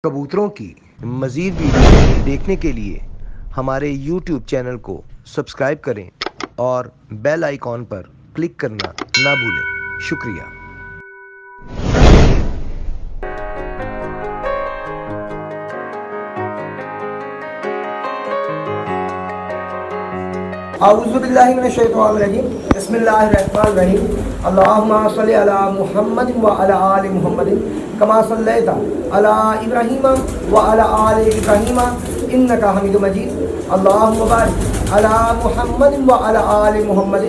कबूतरों की मज़ीद वीडियो देखने के लिए हमारे YouTube चैनल को सब्सक्राइब करें और बेल आइकॉन पर क्लिक करना ना भूलें। शुक्रिया। औज़ुबिल्लाहि मिनश्शैतानिर्रजीम बिस्मिल्लाहिर्रहमानिर्रहीम अल्लाहुम्मा सल्लि अला मुहम्मद व अला आलि मुहम्मद कमा सल्लैता अला इब्राहीम व अला आलि इब्राहीम इन्नका हमीदुम मजीद अल्लाहुम्मा बारिक अला मुहम्मद व अला आलि मुहम्मद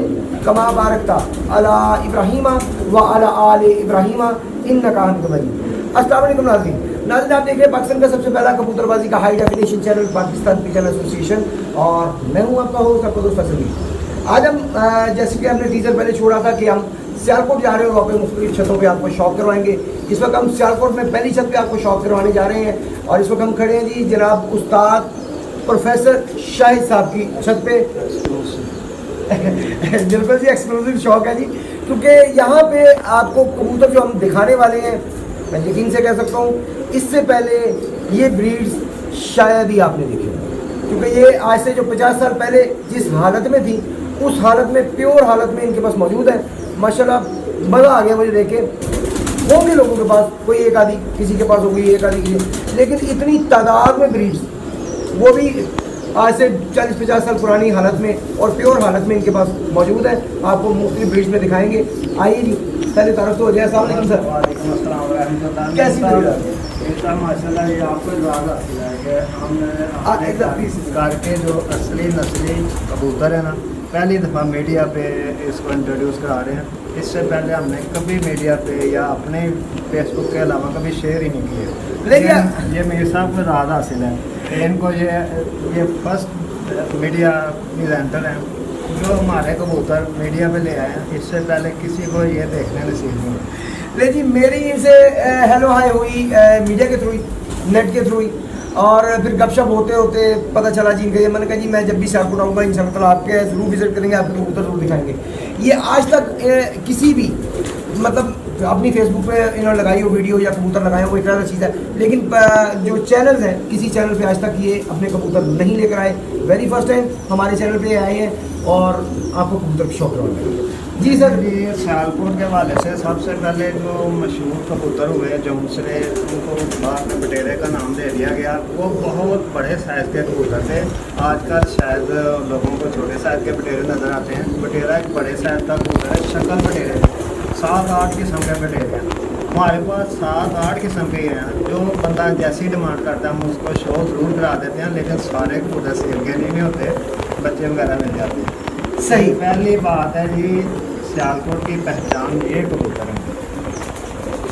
कमा बारकता अला इब्राहीम व अला आलि इब्राहीम इन्नका हमीदुम मजीद। अस्सलामु अलैकुम नाज़रीन। आप देख रहे हैं पाकिस्तान का सबसे पहला कबूतरबाजी का high definition channel Pakistan pigeon association, और मैं हूं आपका होस्ट आपका दोस्त फैसल। आज हम जैसे कि हमने टीजर पहले छोड़ा था कि हम सियालकोट जा रहे हैं, वहाँ पे मुख्तलिफ छतों पे आपको शौक करवाएंगे। इस वक्त हम सियालकोट में पहली छत पे आपको शौक करवाने जा रहे हैं, और इस वक्त हम खड़े हैं जी जनाब उस्ताद प्रोफेसर शाहिद साहब की छत पे। बिल्कुल जी, एक्सक्लूसिव शौक है जी, क्योंकि यहाँ पे आपको कबूतर जो हम दिखाने वाले हैं, मैं यकीन से कह सकता हूँ इससे पहले ये ब्रीड्स शायद ही आपने देखी होंगी, क्योंकि ये आज से जो 50 साल पहले जिस हालत में थी उस हालत में, प्योर हालत में इनके पास मौजूद है। माशाल्लाह मज़ा आ गया मुझे देख के। होंगे लोगों के पास कोई एक आधी, किसी के पास होगी एक आधी, लेकिन इतनी तादाद में ब्रीड्स, वो भी आज से 40-50 साल पुरानी हालत में और प्योर हालत में इनके पास मौजूद है। आपको मुख्तलिफ ब्रीड्स में दिखाएंगे। आइए जी, पहले तारफ़ तो हो जाए। अस्सलाम वालेकुम सर। कैसी ब्रीड है? माशाल्लाह ये आपको इजाज़त हासिल है कि हमने शिकार के जो असली नस्ली कबूतर है ना, पहली दफ़ा मीडिया पे इसको इंट्रोड्यूस करा रहे हैं। इससे पहले हमने कभी मीडिया पे या अपने फेसबुक के अलावा कभी शेयर ही नहीं किए, लेकिन ये मेरे साहब को इजाज़त हासिल है। इनको ये फर्स्ट मीडिया प्रेजेंटर हैं जो हमारे कबूतर मीडिया पे ले आए हैं। इससे पहले किसी को ये देखने नसीब नहीं हुआ। ले जी, मेरी इनसे हेलो हाय हुई मीडिया के थ्रू, नेट के थ्रू, और फिर गपशप होते होते पता चला जी इनका। ये मैंने कहा जी मैं जब भी सियालकोट आऊँगा इंशाअल्लाह आपके ज़रूर विज़िट करेंगे, आपके कबूतर ज़रूर दिखाएंगे। ये आज तक किसी भी मतलब अपनी फेसबुक पे इन्होंने लगाई हो वीडियो या कबूतर लगाए हो, एक अलग चीज़ है, लेकिन जो चैनल्स हैं किसी चैनल पे आज तक ये अपने कबूतर नहीं लेकर आए। वेरी फर्स्ट टाइम हमारे चैनल पे आए हैं और आपको कबूतर की शौक करवाएंगे। जी सर। ये सियालकोट के हवाले से सबसे पहले जो मशहूर कबूतर हुए जो दूसरे, उनको बाद में बटेरे का नाम दे दिया गया। वो बहुत बड़े साइज़ के कबूतर थे। आजकल शायद लोगों को छोटे साइज़ के बटेरे नज़र आते हैं। बटेरा एक बड़े साइज़ का कबूतर है। शक्ल बटेरे 7-8 किस्म के बटेरे हैं हमारे पास। 7-8 किस्म के हैं। जो बंदा जैसी डिमांड करता है हम उसको शो ज़रूर करा देते हैं, लेकिन सारे कबूतर सेल के नहीं होते, बच्चे वगैरह मिल जाते हैं। सही। पहली बात है जी, सियालकोट की पहचान ये कबूतर है।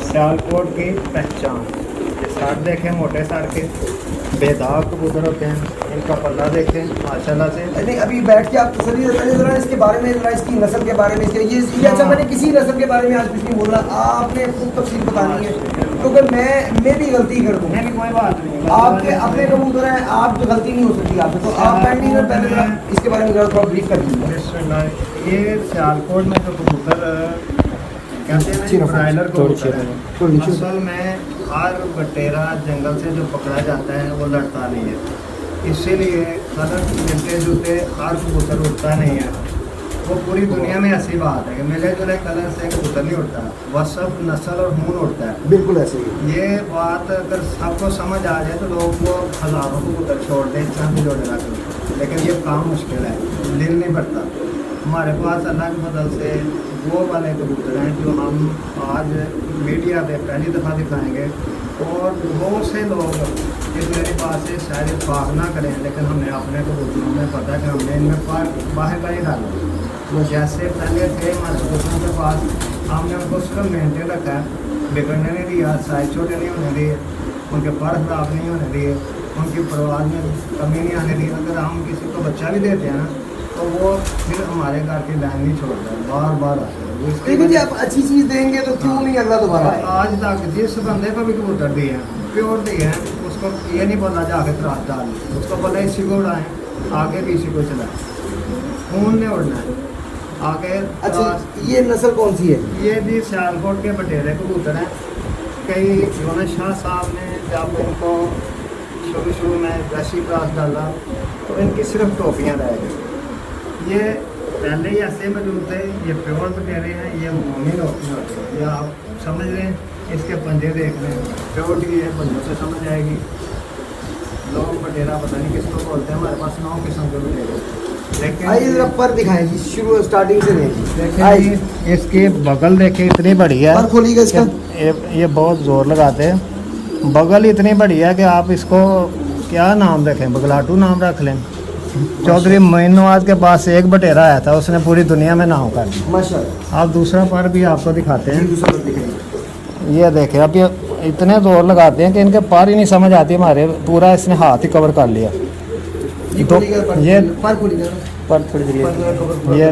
सियालकोट की पहचान, ये सर देखें, मोटे सर के बेदाग कबूतर होते हैं। इनका पल्ला देखें माशाल्लाह से। नहीं, अभी बैठ के आप तसल्ली बताइए ज़रा इसके बारे में, ज़रा इसकी नस्ल के बारे में। ये अच्छा, मैंने किसी नस्ल के बारे में आज कुछ नहीं बोलना, आपने खुद तफसील बतानी है, क्योंकि मैं भी गलती कर दूँ। नहीं, कोई बात नहीं। आपके अपने कबूतर हैं, आप तो गलती नहीं हो सकती आपसे, तो आप बैठिए और पहले ज़रा इसके बारे में ज़रा थोड़ा ब्रीफ कर दीजिए। ये सियालकोट में जो कबूतर कहते हैं ब्रायलर कबूतर है, असल में हर बटेरा जंगल से जो पकड़ा जाता है वो लड़ता नहीं है। इसीलिए कलर मिलते जुलते हर कबूतर उड़ता नहीं है। वो पूरी दुनिया में ऐसी बात है कि मिले जुले कलर से कबूतर नहीं उड़ता, वह सब नस्ल और खून उड़ता है। बिल्कुल ऐसे ही। ये बात अगर सबको समझ आ जाए तो लोग वो हज़ारों कबूतर छोड़ दें, चांदी जोड़े रख, लेकिन ये काम मुश्किल है, दिल नहीं भरता। हमारे पास अल्लाह के फजल से वो वाले कबूतर हैं जो हम आज मीडिया पे पहली दफ़ा दिखाएंगे, और बहुत से लोग इस मेरे पास से शायद इत्फाक ना करें, लेकिन हमें अपने कबूतरों में पता है कि हमने इनमें बाहर का ही डाला। वो जैसे पहले थे हमारे कबूतरों के पास, हमने उनको उसका मेंटेन रखा है, बिगड़ने नहीं दिया, साइज छोटे नहीं होने दिए, उनके पर खराब नहीं होने दिए, उनकी परवाज में कमी नहीं आने दी। अगर हम किसी को बच्चा भी देते हैं ना तो वो फिर हमारे घर की लाइन नहीं छोड़ता है, बार बार आता है। देखिए जी, आप अच्छी चीज़ देंगे तो क्यों नहीं अगला दोबारा आए। आज तक जिस बंदे को भी कबूतर दिए हैं, प्योर दिए हैं, उसको ये नहीं बोला जाके त्रास डाल, उसको बोला इसी को उड़ाएं, आगे भी इसी को चलाएं, खून नहीं उड़ना है आगे। अच्छा, ये नस्ल कौन सी है? ये भी सियालकोट के बटेरे कबूतर हैं। कई यूनुस शाह साहब ने जब इनको शुरू में ब्रशी क्लास डाला तो इनकी सिर्फ टोपियाँ रह गई। ये पहले ही ऐसे मौजूद थे, ये प्योर बटेरे हैं, ये मोमिन होते हैं, ये आप समझ रहे हैं। इसके पंजे देख रहे हैं, प्योरिटी है, पंजों से समझ आएगी। लोग बटेरा पता नहीं किसको बोलते हैं, हमारे पास 9 किस्म के बटेरे। लेकिन आइए जरा पर दिखाएं जी, शुरू स्टार्टिंग से देखें। देखिए इसकी बगल देखिए इतनी बड़ी है, पर खोलिएगा इसका। ये बहुत ज़ोर लगाते हैं। बगल इतनी बड़ी है कि आप इसको क्या नाम रखें, बगलाटू नाम रख लें। चौधरी मोइन नवाज के पास एक बटेरा आया था, उसने पूरी दुनिया में नाम कर दिया। माशाल्लाह। आप दूसरा पर भी आपको दिखाते हैं। दूसरा पर दिखाइए। ये देखें, अब ये इतने ज़ोर लगाते हैं कि इनके पार ही नहीं समझ आती हमारे, पूरा इसने हाथ ही कवर कर लिया। तो ये पर खोलिएगा। पर थोड़ी ये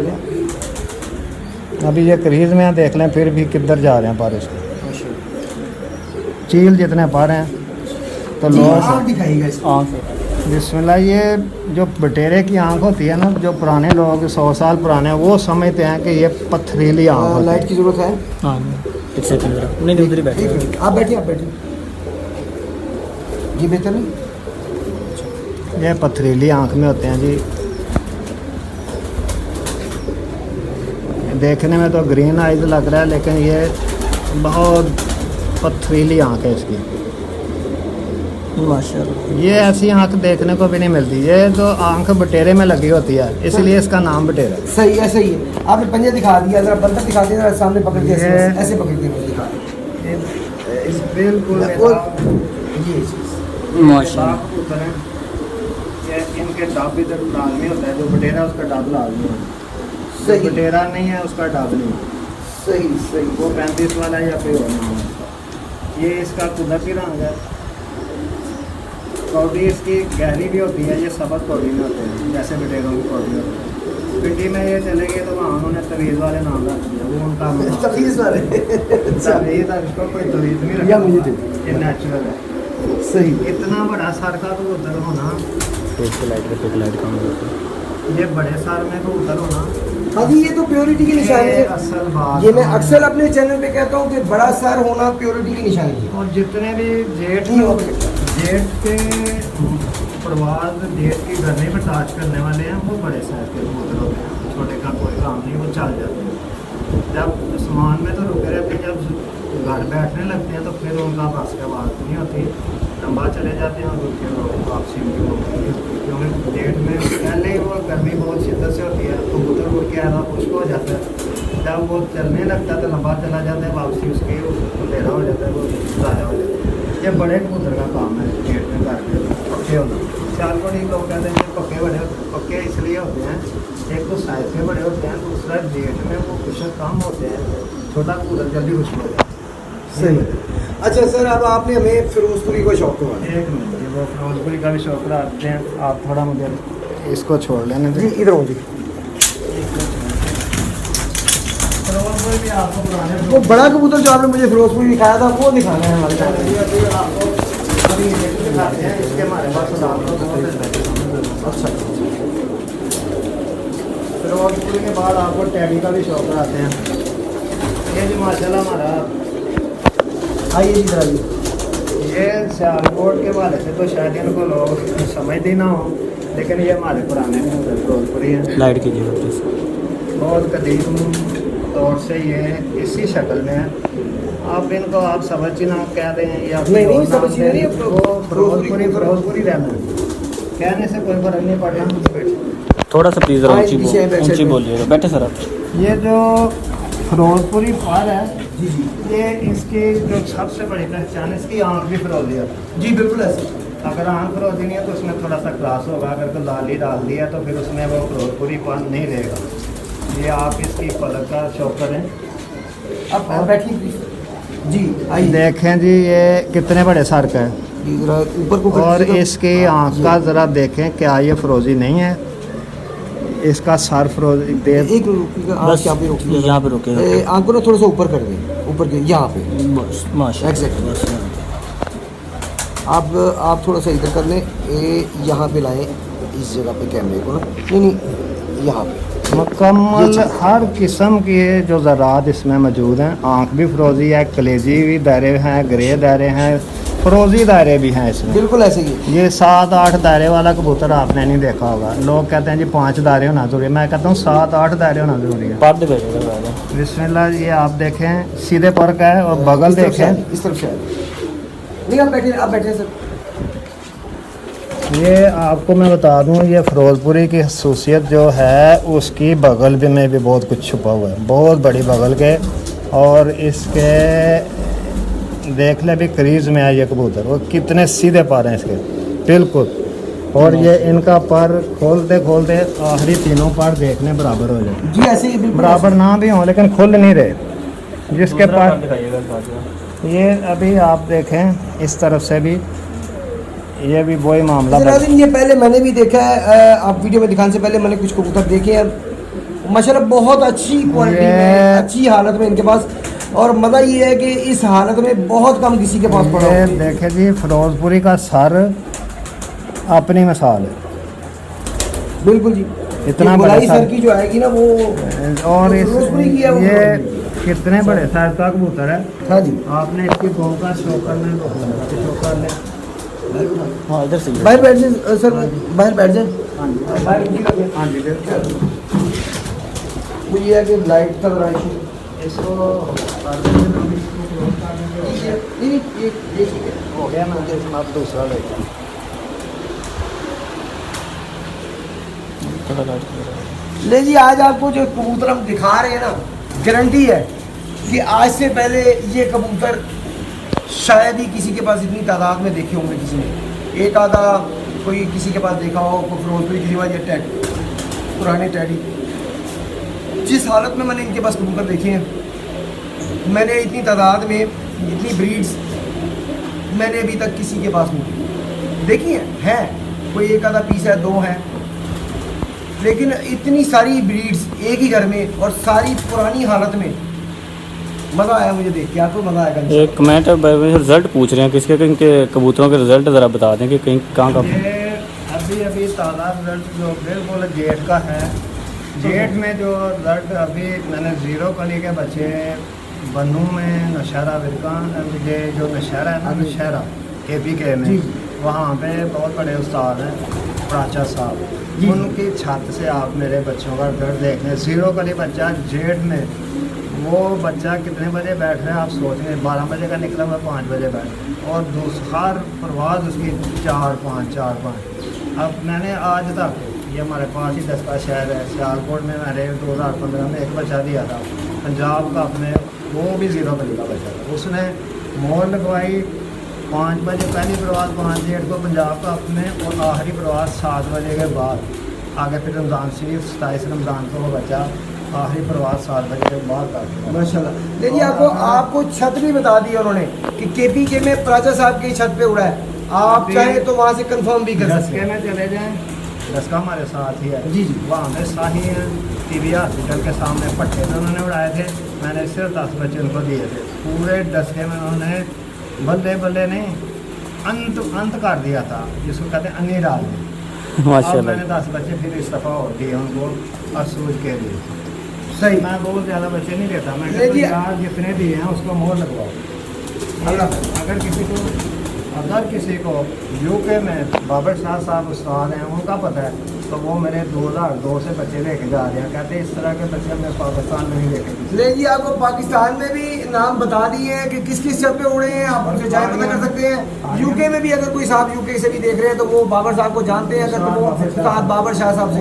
अभी ये क्रीज में देख लें, फिर भी किधर जा रहे हैं पर इसके चील जितने पर हैं। तो जी, लोग आँख दिखाइएगा इसका। बिस्मिल्लाह, ये जो बटेरे की आंख होती है ना, जो पुराने लोग 100 साल पुराने वो समझते हैं कि ये पथरीली आंख होती लाइट की जरूरत है। हाँ एक सेकंड जरा, नहीं उधर ही बैठे। एक मिनट, आप बैठिए, आप बैठिए। ये बेहतर नहीं? है। ये पथरीली आंख में होते हैं जी। देखने में तो ग्रीन आइज लग रहा है, लेकिन ये बहुत पथरीली आंख है इसकी। माशाल्लाह। ये ऐसी आंख देखने को भी नहीं मिलती। ये जो आंख बटेरे में लगी होती है, इसलिए इसका नाम बटेरा है। सही है, सही है। आपने पंजे दिखा दिया, जरा बंदर दिखा दिया, जरा सामने पकड़ के ऐसे ये- ऐसे पकड़ के मुझे दिखा। बिल्कुल ये चीज़ माशाल्लाह। इनके डब इधर लाजमी होता है, जो बटेरा उसका डब लाजमी है। जो सही। बटेरा नहीं है उसका डब नहीं, सही सही। वो 35 वाला या कोई और नाम है उसका। ये इसका कुदरती रंग है। कौड़ी इसकी गहरी भी होती है, ये सबक कौड़ी में होते हैं, जैसे बटेरों की कौड़ी होती है। पिंडी में ये चले गए तो वहाँ उन्होंने तवीज़ वाले नाम रख दिया, वो उनका तमीज़ वाले। तवीज़ है, इसको कोई तवीज़ नहीं रखा। या मुझे दे। ये नेचुरल है। सही। इतना बड़ा सर का कबूतर होना, लाइट कम करते हैं। ये बड़े सर में कबूतर होना, हाँ जी, ये तो प्योरिटी की निशानी ये है। असल बात ये मैं है। अक्सर अपने चैनल पे कहता हूँ कि बड़ा सर होना प्योरिटी की निशानी है। और जितने भी जेठ नहीं हो जेठ के प्रवास जेठ की गर्मी बर्दाश्त करने वाले हैं, वो बड़े साइज के कबूतर होते हैं। छोटे का कोई काम नहीं, वो चल जाते हैं। जब आसमान में तो रुके रहते, जब घर बैठने लगते हैं तो फिर उनका बस के बात नहीं होती, लंबा चले जाते हैं और रुके लोग वापसी उनकी होती है। क्योंकि जेठ में पहले ही वो गर्मी बहुत शिद्दत से होती है, कबूतर उड़ के आधा खुश्क हो जाता है। जब वो चलने लगता है तो लंबा चला जाता है, वापसी उसकी अंधेरा हो जाता है, वो ताज़ा हो जाता है। ये बड़े कबूतर का काम है जेठ में घर के पक्के होना। सियालकोट ही लोग कहते हैं कि पक्के बड़े होते, पक्के इसलिए होते हैं, एक तो साइज में बड़े होते हैं, दूसरा जेठ में वो खुशक कम होते हैं, छोटा कबूतर जल्दी खुश हो जाता है। सही। अच्छा सर, अब आपने हमें फिरोजपुरी को शौक करवाया। एक मिनट, ये वो फिरोजपुरी का भी शौक रखते हैं, आप थोड़ा मुझे इसको छोड़ लेने जी, दें। इधर हो जी। फिरोजपुरी भी आपको पुराने वो बड़ा कबूतर जो आपने मुझे फिरोजपुरी दिखाया था, वो दिखाना है हमारे साथ। अभी ये दिखाते हैं, इसके हमारे पास अच्छा। फिरोजपुरी के बाद आपको टैडी का भी शौक कराते हैं। ये जो माशाल्लाह हमारा, आइए जी, इधर आइए। ये सियालकोट के हवाले से तो शायद इनको लोग समझते ना हो, लेकिन ये हमारे पुराने फिरोजपुरी हैं। लाइट कीजिए प्लीज। बहुत कदीम दौर से ये इसी शक्ल में है। आप इनको आप सवची नाम कह दें या नहीं, नहीं, कोई और नाम सवची दें, नहीं है, वो फिरोजपुरी रहना है। कहने से कोई फर्क नहीं पड़ता। थोड़ा सा प्लीज हाँ, ऊंची पीछे है, बैक साइड ऊंची में। बोलिएगा। बैठे सर आप। ये जो फिरोजपुरी पार है, जी जी ये इसकी जो सबसे बड़ी पहचान, इसकी आँख भी फिरोजी है। जी, बिल्कुल ऐसे। अगर आँख फिरोजी नहीं है तो उसमें थोड़ा सा क्रास होगा, अगर कोई लाली डाल दिया तो फिर उसमें वो फिरोजपुरी पान नहीं रहेगा। ये आप इसकी पलक का शौक करें। अब बैठिए प्लीज। जी, आइए। देखें जी, ये कितने बड़े सर का है, ये जरा ऊपर को कर और दीजिएगा। इसकी आँख का ज़रा देखें, क्या ये फिरोजी नहीं है? इसका सर फिरोजी दे। एक रुकिएगा, आप बस यहाँ पे रोकिए। यहाँ पे रुके। आँख को ना थोड़ा सा ऊपर कर दें, ऊपर के यहाँ पे। बस माशाल्लाह। Exactly. बस आप थोड़ा सा इधर कर लें, ये यहाँ पे लाएं, इस जगह पे कैमरे को ना। नहीं नहीं, यहाँ पे। मुकम्मल हर किस्म के जो ज़रात इसमें मौजूद हैं। आँख भी फरोजी है, कलेजी भी दायरे हैं, ग्रे दायरे हैं, फरोजी दायरे भी हैं इसमें। बिल्कुल ऐसे ही। ये 7-8 दायरे वाला कबूतर आपने नहीं देखा होगा। लोग कहते हैं जी 5 दायरे होना ज़रूरी है, मैं कहता हूँ 7-8 दायरे होना ज़रूरी है। पर्दे भेजेगा बिस्मिल्लाह, ये आप देखें सीधे पर का है और बगल देखें। इस तरफ से नहीं, आप बैठे सर। ये आपको मैं बता दूं, ये फिरोजपुरी की खसूसियत जो है उसकी बगल भी में भी बहुत कुछ छुपा हुआ है, बहुत बड़ी बगल के। और इसके देख ले भी क्रीज में है ये कबूतर, वो कितने सीधे पर हैं इसके बिल्कुल। और ये इनका पर खोलते खोलते आखिरी तीनों पर देखने बराबर हो जाए जी, ऐसे ही बिल्कुल बराबर ना भी हों लेकिन खुल नहीं रहे जिसके पर। दिखाइएगा। ये अभी आप देखें इस तरफ से भी, ये भी वही मामला अच्छा नाज़रीन, ये पहले मैंने भी देखा है, आप वीडियो में दिखाने से पहले मैंने कुछ कबूतर देखे हैं माशाल्लाह, बहुत अच्छी क्वालिटी में, अच्छी हालत में इनके पास। और मज़ा ये है कि इस हालत में बहुत कम किसी के पास पड़ा ये है। देखे जी, फिरोजपुरी का सर अपनी मिसाल है, बिल्कुल जी। इतना ये बड़ा गोलाई सर। सर की जो आएगी ना वो, और इस फिरोजपुरी की है वो। ये कितने बड़े साइज का कबूतर है। हाँ जी, आपने इसकी गो का शो करने शो कर ले। हाँ इधर से बाहर बैठ जाए सर, बाहर बैठ जाए। हाँ जी हाँ जी बिल्कुल। वो ये है कि लाइट का जरा इशू। इसको नहीं, ये ठीक है। हो गया ना, इसमें आप दूसरा लेकर। ले जी, आज आपको जो कबूतर हम दिखा रहे हैं ना, गारंटी है कि आज से पहले ये कबूतर शायद ही किसी के पास इतनी तादाद में देखे होंगे किसी ने। एक आधा कोई किसी के पास देखा हो, कोई फिरोजपुरी की रिवाज, ये टैडी, पुराने टैडी। जिस हालत में मैंने इनके पास कबूतर देखे हैं, मैंने इतनी तादाद में, इतनी ब्रीड्स मैंने अभी तक किसी के पास नहीं देखी है। कोई एक आधा पीस है, 2 हैं, लेकिन इतनी सारी ब्रीड्स एक ही घर में और सारी पुरानी हालत में। मज़ा आया मुझे देख के, आपको मज़ा आएगा। एक कमेंट रिजल्ट पूछ रहे हैं किसके, इनके कबूतरों के रिजल्ट ज़रा बता दें कि कहीं कहाँ का। ये अभी ताज़ा रिजल्ट जो बिल्कुल जेठ का है। जेठ में जो रिजल्ट अभी मैंने 0 कली के बच्चे बनू में नौशहरा विरकान, ये जो नौशहरा है ना, नौशहरा KPK में, वहाँ पे बहुत बड़े उस्ताद हैं प्राचा साहब, उनकी छत से आप मेरे बच्चों का रिजल्ट देख लें। 0 कली बच्चा जेठ में, वो बच्चा कितने बजे बैठ रहा है आप सोच रहे हैं। 12 बजे का निकला हुआ, 5 बजे बैठ, और हर परवाज़ उसकी 4-5। अब मैंने आज तक, ये हमारे पास ही 10 का शहर है, सियालकोट में मैंने 2015 में एक बच्चा दिया था पंजाब का अपने, वो भी 0 कली का बच्चा था। उसने मोर लगवाई 5 बजे पहली प्रवास, 5 जेठ को पंजाब का अपने, और आखिरी प्रवास 7 बजे के बाद। आगे फिर रमज़ान शरीफ 27 रमज़ान को वो बच्चा आखिरी प्रवास 7 बजे के बाद काटता। माशाल्लाह। देखिए, आपको छत भी बता दी उन्होंने कि KPK में प्राचा साहब की छत पे उड़ा है। आप चाहे तो वहाँ से कंफर्म भी कर सकते दसके हैं। में चले जाएँ, दसका हमारे साथ ही है जी जी। वहाँ पे शाही हैं, TB हॉस्पिटल के सामने पट्टे पे उन्होंने उड़ाए थे। मैंने सिर्फ 10 बच्चे उनको दिए थे। पूरे दसके में उन्होंने बल्ले बल्ले नहीं अंत कर दिया था, जिसको कहते हैं अन्नी डाल दी। अब माशाल्लाह। मैंने 10 बच्चे फिर इस दफ़ा और दिए उनको असूज के लिए। सही। मैं बहुत ज़्यादा बच्चे नहीं देता, मैं ले कहता जी। यार जितने दिए हैं उसको मोहर लगवाओ। अगर किसी को UK में बाबर शाह साहब उस्ताद हैं, उनका पता है, तो वो मेरे 2002 से बच्चे लेके जा रहे हैं। कहते हैं इस तरह के बच्चे हमने पाकिस्तान में नहीं देखे। ले जी, आपको पाकिस्तान में भी नाम बता दिए हैं कि किस किस छत पे उड़े हैं, आप उनसे जाए पता कर सकते हैं। UK में भी अगर कोई साहब UK से भी देख रहे हैं तो वो बाबर साहब को जानते हैं, अगर तो वो उस्ताद बाबर शाह साहब से,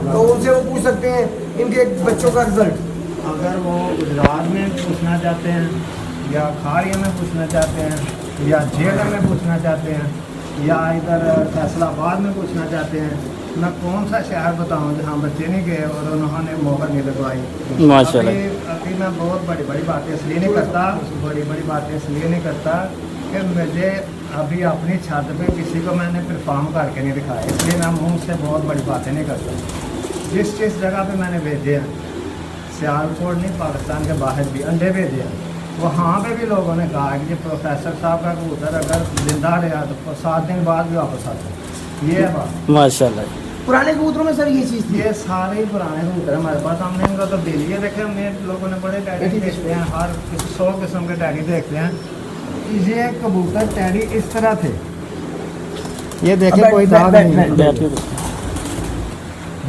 तो उनसे वो पूछ सकते हैं इनके बच्चों का रिजल्ट। अगर वो गुजरात में पूछना चाहते हैं, या खारिया में पूछना चाहते हैं, या जेलर में पूछना चाहते हैं, या इधर फैसलाबाद में पूछना चाहते हैं, मैं कौन सा शहर बताऊं जहाँ बच्चे नहीं गए और उन्होंने मोहर नहीं लगवाई। माशाल्लाह। अभी मैं बहुत बड़ी बड़ी बातें इसलिए नहीं करता, बड़ी बड़ी बातें इसलिए नहीं करता कि मुझे अभी अपनी छत पे किसी को मैंने परफॉर्म करके नहीं दिखाया, इसलिए मैं मुँह से बहुत बड़ी बातें नहीं करता। जिस जगह पे मैंने भेजे हैं, सियालकोट नहीं पाकिस्तान के बाहर भी अंडे भेजे हैं, वहाँ पे भी लोगों ने कहा कि प्रोफेसर साहब का कबूतर अगर जिंदा रहा तो 7 दिन बाद भी वापस आता है। ये है बात। माशाल्लाह। पुराने कबूतरों में सर ये चीज़ थी। ये सारे ही पुराने कबूतर हमारे पास, हमने इनका तो दिल ये देखे, हमने लोगों ने बड़े टैडी देखते हैं, हर 100 किस्म के टैडी देखते हैं। ये कबूतर टैडी इस तरह थे, ये देखे अब कोई बैठ- दाग बैठ- नहीं है। बैठ के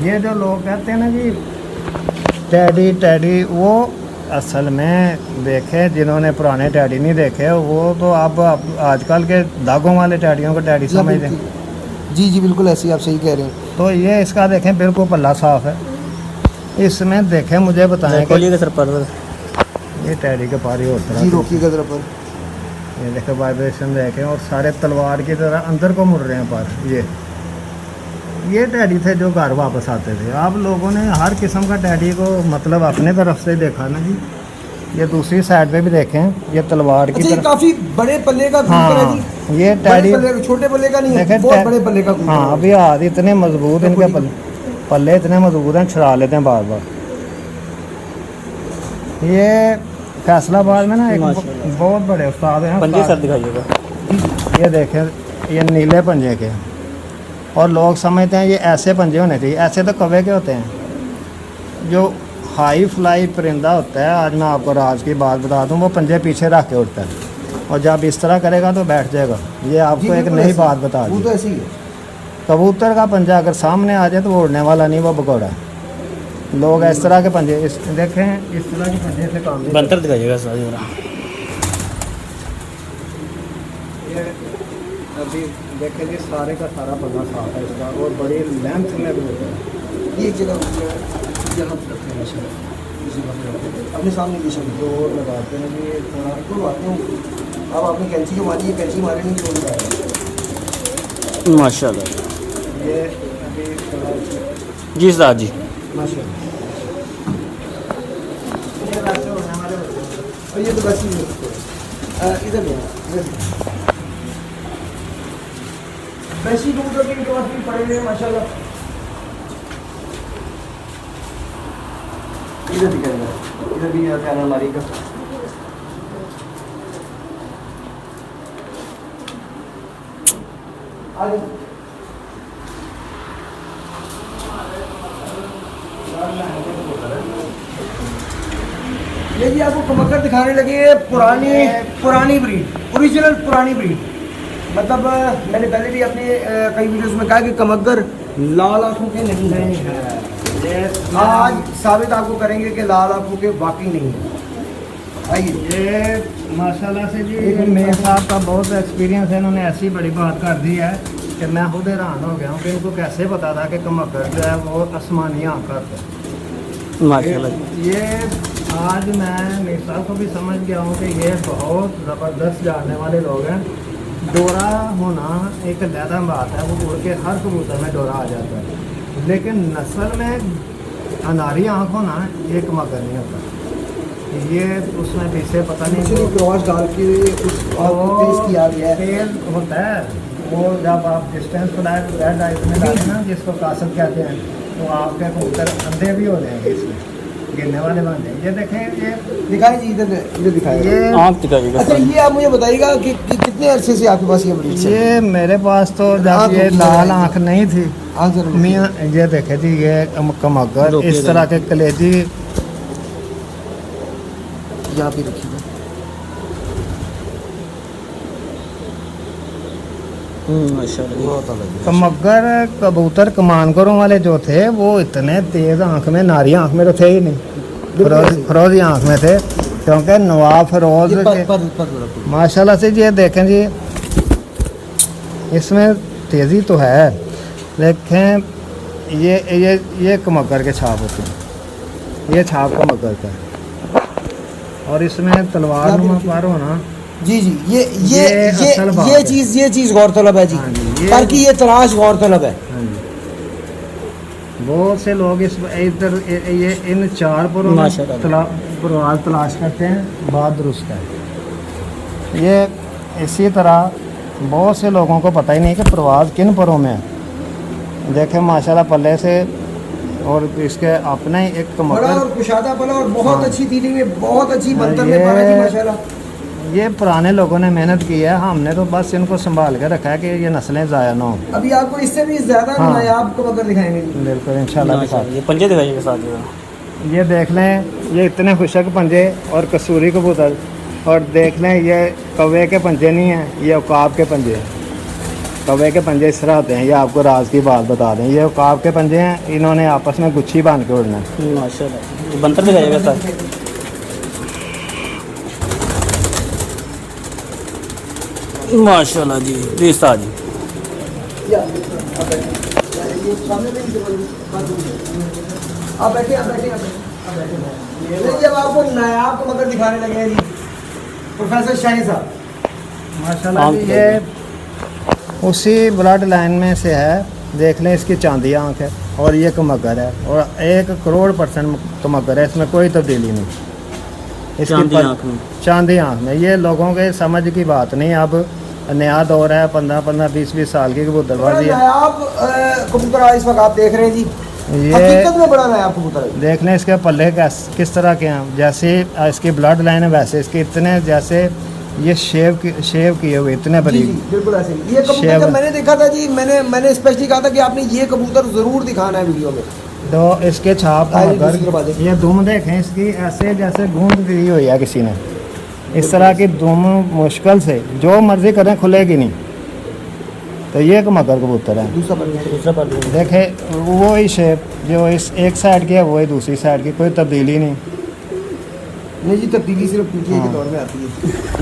ये जो लोग कहते हैं ना जी टैडी टैडी, वो असल में देखे जिन्होंने पुराने टैडी नहीं देखे वो तो अब आजकल के दागों वाले टैडियों को टैडी समझते हैं। जी जी बिल्कुल ऐसे ही आप सही कह रहे हैं। तो ये इसका देखें बिल्कुल पल्ला साफ है। इसमें देखें मुझे बताएं कि खोलिएगा सर पर। ये टैडी के पारी होता जी है, रोकिएगा ज़रा पर। ये देखें वाइब्रेशन देखें, और सारे तलवार की तरह अंदर को मुड़ रहे हैं पर। ये टैडी थे जो घर वापस आते थे। आप लोगों ने हर किस्म का टैडी को मतलब अपने तरफ से देखा ना जी। ये दूसरी साइड पे भी देखें, ये तलवार की अच्छा ये तरह। काफ़ी बड़े पल्ले का कबूतर है हाँ, जी। ये बड़े टैडी पल्ले का, छोटे पल्ले का नहीं है, देखें बहुत बड़े पल्ले का कबूतर हाँ, है। अभी हाथ इतने मजबूत इनके पल्ले इतने मजबूत हैं, छुड़ा लेते हैं बार बार। ये फैसलाबाद में ना एक माशाल्लाह। बहुत बड़े उस्ताद हैं। पंजे सर दिखाइएगा। ये देखें, ये नीले पंजे के, और लोग समझते हैं ये ऐसे पंजे होने चाहिए। ऐसे तो कौवे के होते हैं। जो हाई फ्लाई परिंदा होता है, आज मैं आपको राज की बात बता दूं, वो पंजे पीछे रख के उड़ता है, और जब इस तरह करेगा तो बैठ जाएगा। ये जी, आपको एक बिल्कुल नई ऐसे बात ही। बता वो दी। तो ऐसे ही है। कबूतर का पंजा अगर सामने आ जाए तो वो उड़ने वाला नहीं, वो भगौड़ा है। लोग इस तरह के पंजे देखें, इस तरह के पंजे से काम नहीं बंतर दिखाइएगा सर जरा। ये अभी देखें जी, सारे का सारा पल्ला साफ है इसका, और बड़ी लेंथ में भी होता है। ये एक जगह यहाँ पर रखते हैं माशाल्लाह। इसी बात पे रखते हैं। अपने सामने ये शब्द जोर लगाते हैं जी, थोड़ा तो आते हूँ। अब आपने कैंची जो मारी है, कैंची मारे नहीं छोड़ जाएगा माशाल्लाह। ये अभी थोड़ा जी उस्ताद जी। माशाल्लाह। ये वैसे होने वाले होते हैं। और ये तो वैसे ही है। इधर ले इधर वैसी कबूतर के इनके पास भी पड़े हुए हैं माशाल्लाह। इधर भी करेंगे, इधर भी है अलमारी का। आगे ये जी आपको कमक्कर दिखाने लगे हैं, पुरानी ब्रीड, ओरिजिनल पुरानी ब्रीड। मतलब मैंने पहले भी अपने कई वीडियोस में कहा कि कमक्कर लाल आंखों के नहीं नहीं है। है ये आज साबित आपको करेंगे कि लाल आंखों के वाकई नहीं है। आइए। ये माशाल्लाह से जी, ये मेरे साथ का बहुत एक्सपीरियंस है। इन्होंने ऐसी बड़ी बात कर दी है कि मैं खुद हैरान हो गया हूँ कि इनको कैसे पता था कि कमक्कर जो है वो आसमानी आँख करता है। माशाल्लाह। ये आज मैं मेरे साथ को भी समझ गया हूँ कि ये बहुत ज़बरदस्त जानने वाले लोग हैं। डोरा होना एक लहदा बात है, वो उड़ के हर कबूतर में डोरा आ जाता है, लेकिन नस्ल में अनारी आँख होना एक मगर नहीं होता। ये उसमें पीछे पता नहीं एक्चुअली क्रॉस डाल के उस तेज किया गया है। तेल होता है वो, जब आप डिस्टेंस फ्लाइट रेड आइस में डालें ना, जिसको कासत कहते हैं, तो आपके कबूतर अंधे भी हो जाएंगे, इसमें गिरने वाले बन जाएंगे। ये देखें, ये दिखाई जी, इधर दिखाएगा। ये आँख दिखाइएगा अच्छा सर। ये आप मुझे बताइएगा कि कितने अरसे से आपके पास ये ब्रीड है? ये मेरे पास तो जब आँख ये होती लाल है। आँख नहीं थी आँख जरूर मियाँ, ये देखे जी, ये कमक्कर रोकिए इस तरह के कलेजी यहाँ पे रखिएगा। माशाल्लाह। बहुत अलग है। कमक्कर कबूतर कमानकरों वाले जो थे वो इतने तेज आँख में, नारी आँख में तो थे ही नहीं, फरोजी आँख में थे, क्योंकि नवाब फरोज ये के पर माशाल्लाह से ये देखें जी, इसमें तेज़ी तो है, देखें ये कमक्कर के छाप होते हैं, ये छाप कमक्कर का है, और इसमें तलवार नुमा पर होना। जी जी, ये असल बात है। ये चीज़ गौरतलब है जी, हाँ जी, ये- ताकि ये तलाश गौरतलब है। हाँ जी। बहुत से लोग इस इधर ये इन चार पुरों में माशाल्लाह। पुरवाज तलाश करते हैं, बात दुरुस्त है। ये इसी तरह बहुत से लोगों को पता ही नहीं कि प्रवाज किन पुरों में है। देखें माशाल्लाह पल्ले से, और इसके अपने ही एक बड़ा कमक्कर, और कुशादा पला और बहुत हाँ। अच्छी तीली में बहुत अच्छी हाँ, बनतर ये- में पड़ा जी माशाल्लाह। ये पुराने लोगों ने मेहनत की है, हमने तो बस इनको संभाल के रखा है कि ये नस्लें ज़ाया ना हो। अभी आपको इससे भी ज़्यादा हाँ। नायाब कबूतर दिखाएंगे जी। बिल्कुल इंशाल्लाह दिखा। ये पंजे दिखाइएगा साथ में। ये देख लें, ये इतने खुशक पंजे और कसूरी कबूतर, और देख लें ये कौवे के पंजे नहीं हैं, ये उकाब के पंजे हैं। कौवे के पंजे इस तरह होते हैं, ये आपको राज की बात बता दें, ये उकाब के पंजे हैं, इन्होंने आपस में गुच्छी बांध के उड़ना है। माशाल्लाह, बंतर दिखाइएगा साथ। माशाल्लाह जी, जी साथ जी। या, आप बैठिए। ये सामने में ही आप बैठिए, आप बैठिए, आप बैठिए। जब आपको नायाब कबूतर दिखाने लगे हैं जी प्रोफेसर शाही साहब, माशाल्लाह जी, ये उसी ब्लड लाइन में से है। देख लें, इसकी चांदी आँख है और ये कमगर है, और 1,00,00,000% कमगर है, इसमें कोई तब्दीली नहीं। चांदी आँख में। चांदी आँख में। ये लोगों के समझ की बात नहीं, अब नया दौर है, 15-15, 20-20 साल की कबूतरबाजी है। नायाब कबूतर इस वक्त आप देख रहे हैं जी, ये हकीकत में बड़ा नायाब कबूतर है। देख लें, इसके पल्ले किस तरह के हैं, जैसे इसकी ब्लड लाइन है वैसे इसके इतने, जैसे ये शेव किए हुए इतने जी बरीक। जी बिल्कुल ऐसे ही। ये कबूतर शेव- जब मैंने देखा था जी, मैंने स्पेशली कहा था कि आपने ये कबूतर जरूर दिखाना है वीडियो में। तो इसके छाप आइए, मगर दूसरी बात है। ये दुम देखें इसकी, ऐसे जैसे गूंद दी हुई है किसी ने। इस तरह की दुम मुश्किल से जो मर्जी करें खुलेगी नहीं। तो ये एक मगर कबूतर है। दूसरा बन गया। दूसरा पर देखे वो ही शेप जो इस एक साइड की है वो ही दूसरी साइड की, कोई तब्दीली नहीं। नहीं जी, तब्दीली सिर्फ पीटीए के दौर में आती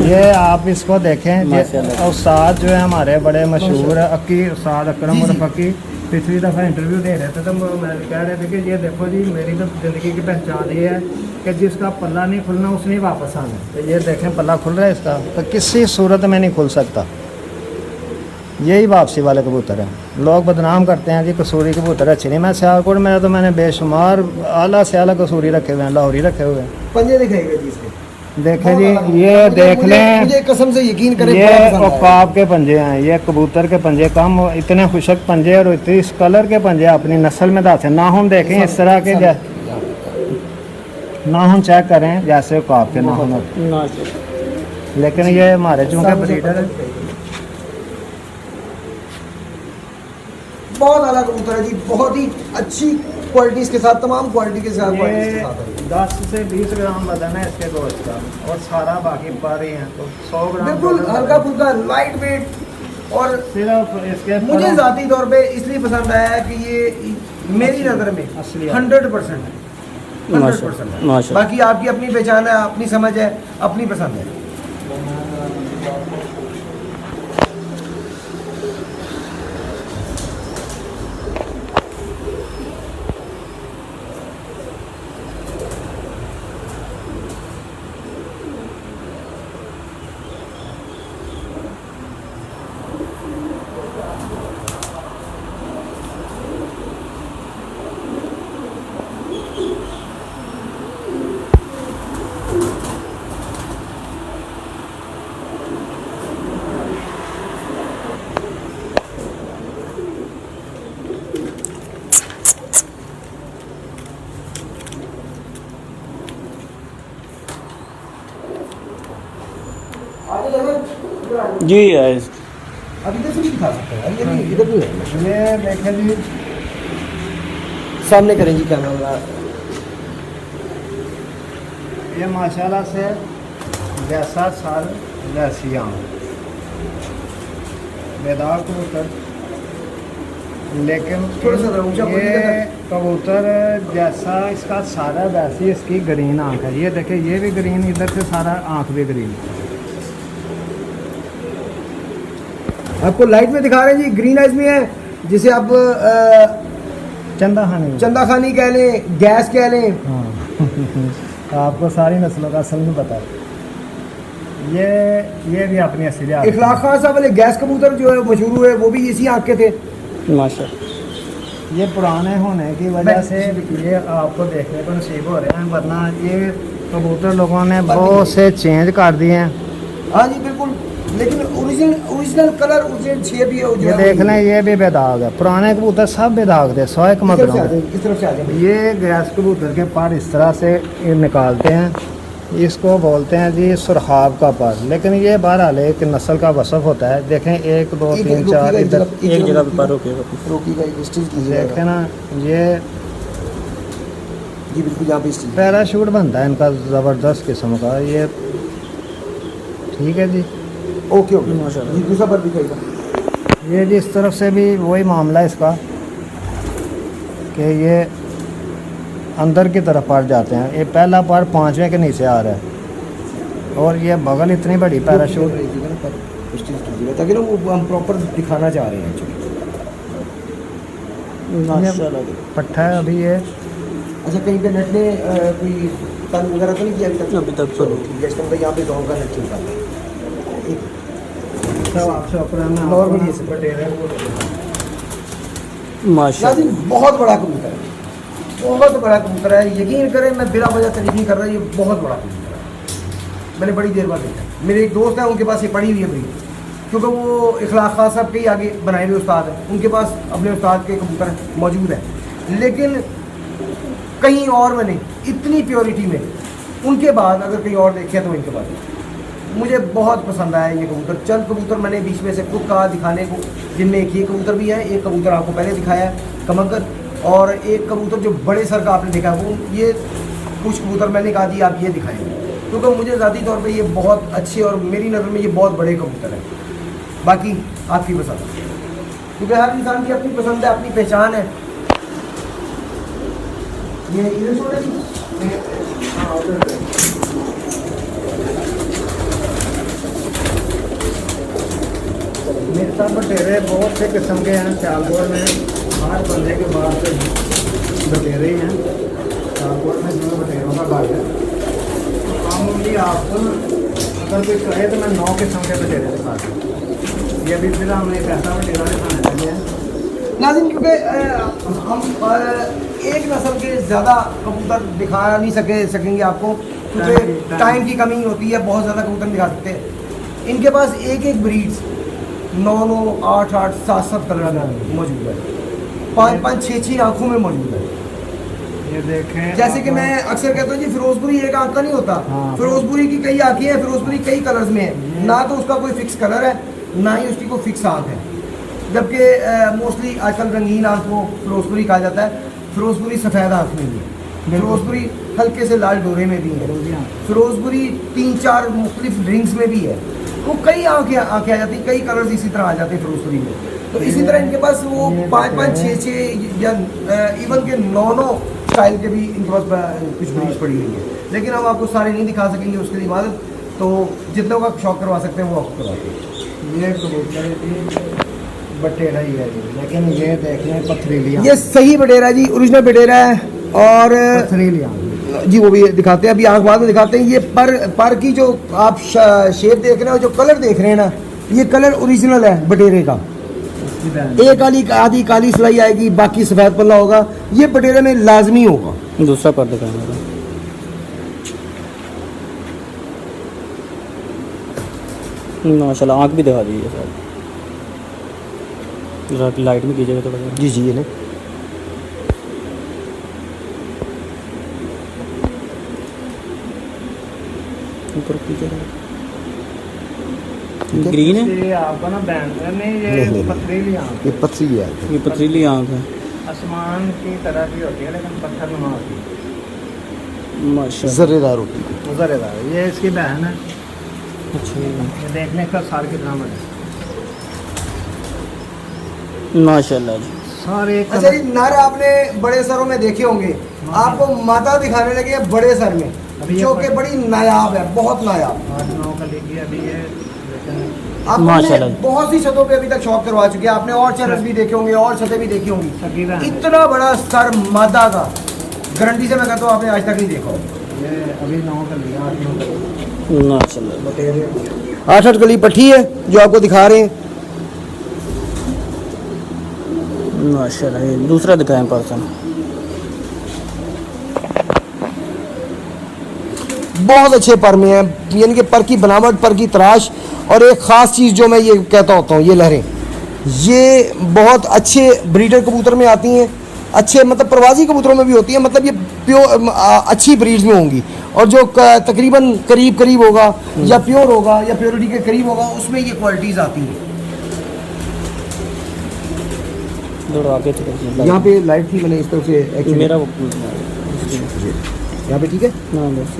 है। ये आप इसको देखें, ये माशाल्लाह। उस्ताद जो है हमारे बड़े मशहूर अक्की उस्ताद अकरम जी, जी। उर्फ अक्की, पिछली दफ़ा इंटरव्यू दे रहे थे तो वो कह रहे थे कि ये देखो जी, मेरी तो ज़िंदगी की पहचान ये है कि जिसका पल्ला नहीं खुलना उसने वापस आना। तो ये देखें, पल्ला खुल रहा है इसका, तो किसी सूरत में नहीं खुल सकता। यही वापसी वाले कबूतर हैं। लोग बदनाम करते हैं जी कसूरी कबूतर अच्छे नहीं। मैं सियालकोट में तो मैंने बेशुमार आला से आला कसूरी रखे हुए हैं, लाहौरी रखे हुए हैं। पंजे दिखाएगा जी इसके। देखें जी, बहुत ये अलग- देख मुझे- लें, मुझे कसम से यकीन करें, ये बड़ा पसंद आया। औकाब के पंजे हैं, ये कबूतर के पंजे कम, इतने खुशक पंजे और इतने इस कलर के पंजे अपनी नस्ल में दाते। नाखून देखें इस तरह के, नाखून चेक करें जैसे औकाब के नाखून होते हैं। माशाल्लाह। लेकिन ये हमारे चूँकि ब्रीडर है, बहुत आला कबूतर है जी, बहुत ही अच्छी क्वालिटीज के साथ, तमाम क्वालिटी के साथ क्वालिटीज के ये साथ है। 10 से 20 ग्राम वजन है इसके गोश्त का, और सारा बाकी पा रही हैं तो 100 ग्राम बिल्कुल वजन हल्का फुल्का लाइट वेट। और सिर्फ इसके मुझे फरों- ज़ाती तौर पे इसलिए पसंद आया है कि ये मेरी नज़र में असली 100% है। 100% है। माशाल्लाह। बाकी आपकी अपनी पहचान है, अपनी समझ है, अपनी पसंद है। आगे देखो, इधर आ जाओ। जी है। अब इधर से भी दिखा सकते हैं, ये नहीं, इधर भी है। ये देखें जी, सामने करें जी कैमरा। ये माशाल्लाह से जैसा सर वैसी आँख, बेदाग कबूतर। लेकिन थोड़ा सा जरा ऊंचा बोलिएगा ये कबूतर जैसा इसका सारा वैसी इसकी ग्रीन आँख है। ये देखें, ये भी ग्रीन, इधर से सारा आँख भी ग्रीन। आपको लाइट में दिखा रहे हैं जी, ग्रीन आइज में है, जिसे आप चंदा खानी चंदा खानी कह लें, गैस कह लें। हाँ आपको सारी नस्लों का असल में पता है। ये भी अपनी असली आँख है। इखलाक खान साहब वाले गैस कबूतर जो है मशहूर हुए, वो भी इसी आँख के थे। माशाल्लाह। ये पुराने होने की वजह से ये आपको देखने को नसीब हो रहे हैं, वरना ये कबूतर लोगों ने बहुत से चेंज कर दिए हैं। हाँ जी बिल्कुल, लेकिन ओरिजिनल कलर, ओरिजिनल शेप ही है जो ये है देख लें, ये भी बेदाग है। पुराने कबूतर सब बेदाग थे, 100 इस तरफ से आ मगर। जाए, इस तरफ से आ जाए। ये गैस कबूतर के पर इस तरह से ये निकालते हैं, इसको बोलते हैं जी सुरखाब का पर, लेकिन ये बहरहाल एक नस्ल का वसफ होता है। देखें 1 2 3 4 इधर एक जगह पे पर रोकिएगा। रोकी का एक स्टिच कीजिएगा। देखें ना, ये जी बिल्कुल यहाँ पे स्टिच। पैराशूट बनता है इनका ज़बरदस्त किस्म का। ये ठीक है जी। ओके ओके माशाल्लाह। जी दूसरा पर दिखाइएगा। ये जी इस तरफ से भी वही मामला है इसका कि ये अंदर की तरफ पर जाते हैं। ये पहला पर 5वें के नीचे आ रहा है और ये बगल इतनी बड़ी पैराशूट। स्टिच कीजिएगा ताकि ना वो हम प्रॉपर दिखाना चाह रहे हैं एक्चुअली। माशाल्लाह। पट्टा है अभी ये। अच्छा कहीं पे नेट ने कोई तंग वगैरह तो नहीं किया अभी तक चलो ठीक है। इसका मतलब यहाँ पे जोन का नेट चलता है। सब आपसे ऊपर है नॉर्मली ऐसे माशाल्लाह। नाज़रीन बहुत बड़ा कबूतर है, बहुत बड़ा कबूतर है। यकीन करें मैं बिला वजह तारीफ नहीं कर रहा, ये बहुत बड़ा कबूतर है। मैंने बड़ी देर बाद देखा। मेरे एक दोस्त हैं, उनके पास ये पड़ी हुई है ब्रीड, क्योंकि वो इखलाक खान साहब के ही आगे बनाए हुए उस्ताद हैं, उनके पास अपने उस्ताद के कबूतर मौजूद हैं। लेकिन कहीं और मैंने इतनी प्योरिटी में उनके बाद अगर कहीं और देखे तो इनके बाद मुझे बहुत पसंद आया ये कबूतर। चंद कबूतर मैंने बीच में से खुद कहा दिखाने को, जिनमें एक ये कबूतर भी है, एक कबूतर आपको पहले दिखाया है कमंकर, और एक कबूतर जो बड़े सर का आपने देखा है वो। ये कुछ कबूतर मैंने कहा जी आप ये दिखाएँ, क्योंकि मुझे ज़ाती तौर पे ये बहुत अच्छे और मेरी नज़र में ये बहुत बड़े कबूतर हैं। बाकी आपकी पसंद, क्योंकि हर इंसान की अपनी पसंद है, अपनी पहचान है। ये इधर छोड़ दें। हाँ उधर। मेरे साथ बटेरे बहुत से किस्म के हैं सियालकोट में। हर बंदे के बाद से बटेरे ही हैं सियालकोट में, जो बटेरों का बाग है। मामूली आपको अगर कोई कहे तो मैं 9 किस्म के बटेरे दिखा दूँ। ये भी फिर हमने एक ऐसा बटेरा दिखाने लगे हैं नाज़रीन, क्योंकि हम एक नस्ल के ज़्यादा कबूतर दिखा नहीं सकेंगे आपको, क्योंकि टाइम की कमी होती है, बहुत ज़्यादा कबूतर नहीं दिखा सकते। इनके पास एक एक ब्रीड्स 9 8 8 7 7 कलर में मौजूद है, 5 5 6 6 आँखों में मौजूद है। ये देखें। जैसे कि मैं अक्सर कहता हूँ जी, फिरोजपुरी एक आँख का नहीं होता। हाँ। फिरोजपुरी की कई आँखें हैं, फिरोजपुरी कई कलर्स में है, ना तो उसका कोई फिक्स कलर है, ना ही उसकी कोई फिक्स आँख है। जबकि मोस्टली आजकल रंगीन आँख को फिरोजपुरी कहा जाता है। फिरोजपुरी सफ़ेद आँख में भी है, फिरोजपुरी हल्के से लाल डोरे में भी है, फिरोजपुरी 3 4 मुख्तलिफ रिंग्स में भी है। वो कई आँखें आ जाती हैं, कई कलर्स इसी तरह आ जाते हैं फिरोजपुरी में। तो इसी तरह इनके पास वो 5 5 6 6 या इवन के 9 स्टाइल के भी इनके पास कुछ ब्रीड्स पड़ी हुई है। लेकिन हम आपको सारे नहीं दिखा सकेंगे, उसके लिए इबादत तो जितनों का शौक करवा सकते हैं वो आपको करवाते हैं। ये कबूतर बटेरा ही है जी, लेकिन ये देख लें पथरीली ये सही बटेरा जी, ओरिजिनल बटेरा है। और पथरीली जी वो भी दिखाते हैं, अभी आँख बाद में दिखाते हैं। ये पर की जो आप शेप देख रहे हो, जो कलर देख रहे हैं ना, ये कलर ओरिजिनल है बटेरे का। एक आधी काली सिलाई आएगी, बाकी सफ़ेद पल्ला होगा। ये बटेरे में लाजमी होगा। दूसरा पर दिखाएंगे। माशाल्लाह। आँख भी दिखा दीजिए सर, जरा लाइट में कीजिएगा थोड़ा सा। जी जी ये ऊपर कीजिएगा। ग्रीन है, ये आपका ना बैंड नहीं, ये पथरीली आँख, ये पथरी है। ये पथरीली आँख है। आसमान की तरह की होती है लेकिन पत्थर नुमा होती है, माशाल्लाह। जर्रेदार होती है। मज़ेदार। ये इसकी बहन है। अच्छा ये देखने का सार कितना बड़ा है। माशाल्लाह जी। सारे अच्छा जी, नर आपने बड़े सरों में देखे होंगे, आपको माता दिखाने लगे हैं बड़े सर में, अभी ये जो कि बड़ी नायाब है, बहुत नायाब। 8 9 का लेगी अभी ये, लेकिन आपने माशाल्लाह। बहुत सी छतों पे अभी तक शौक करवा चुके हैं। आपने और चैनल्स भी देखे होंगे और छतें भी देखी होंगी। सगी बहन है। इतना बड़ा सर मादा का गारंटी से मैं कहता हूँ आपने आज तक नहीं देखा होगा। ये अभी 9 का लिया, 8 9 का माशाल्लाह। 8 8 गली पट्टी है जो आपको दिखा रहे हैं। माशाल्लाह। ये दूसरा दिखाएं पर्सन। बहुत अच्छे पर में है, यानी कि पर की बनावट, पर की तराश, और एक ख़ास चीज़ जो मैं ये कहता होता हूँ, ये लहरें, ये बहुत अच्छे ब्रीडर कबूतर में आती हैं, अच्छे मतलब प्रवासी कबूतरों में भी होती हैं, मतलब ये अच्छी ब्रीड्स में होंगी। और जो तकरीबन करीब करीब होगा या प्योर होगा या प्योरिटी के करीब होगा, उसमें ये क्वालिटीज़ आती हैं। थोड़ा आगे चलो। यहाँ पे लाइट थी, मैंने इस तरफ से actually- मेरा वो यहाँ पे ठीक है। ना बस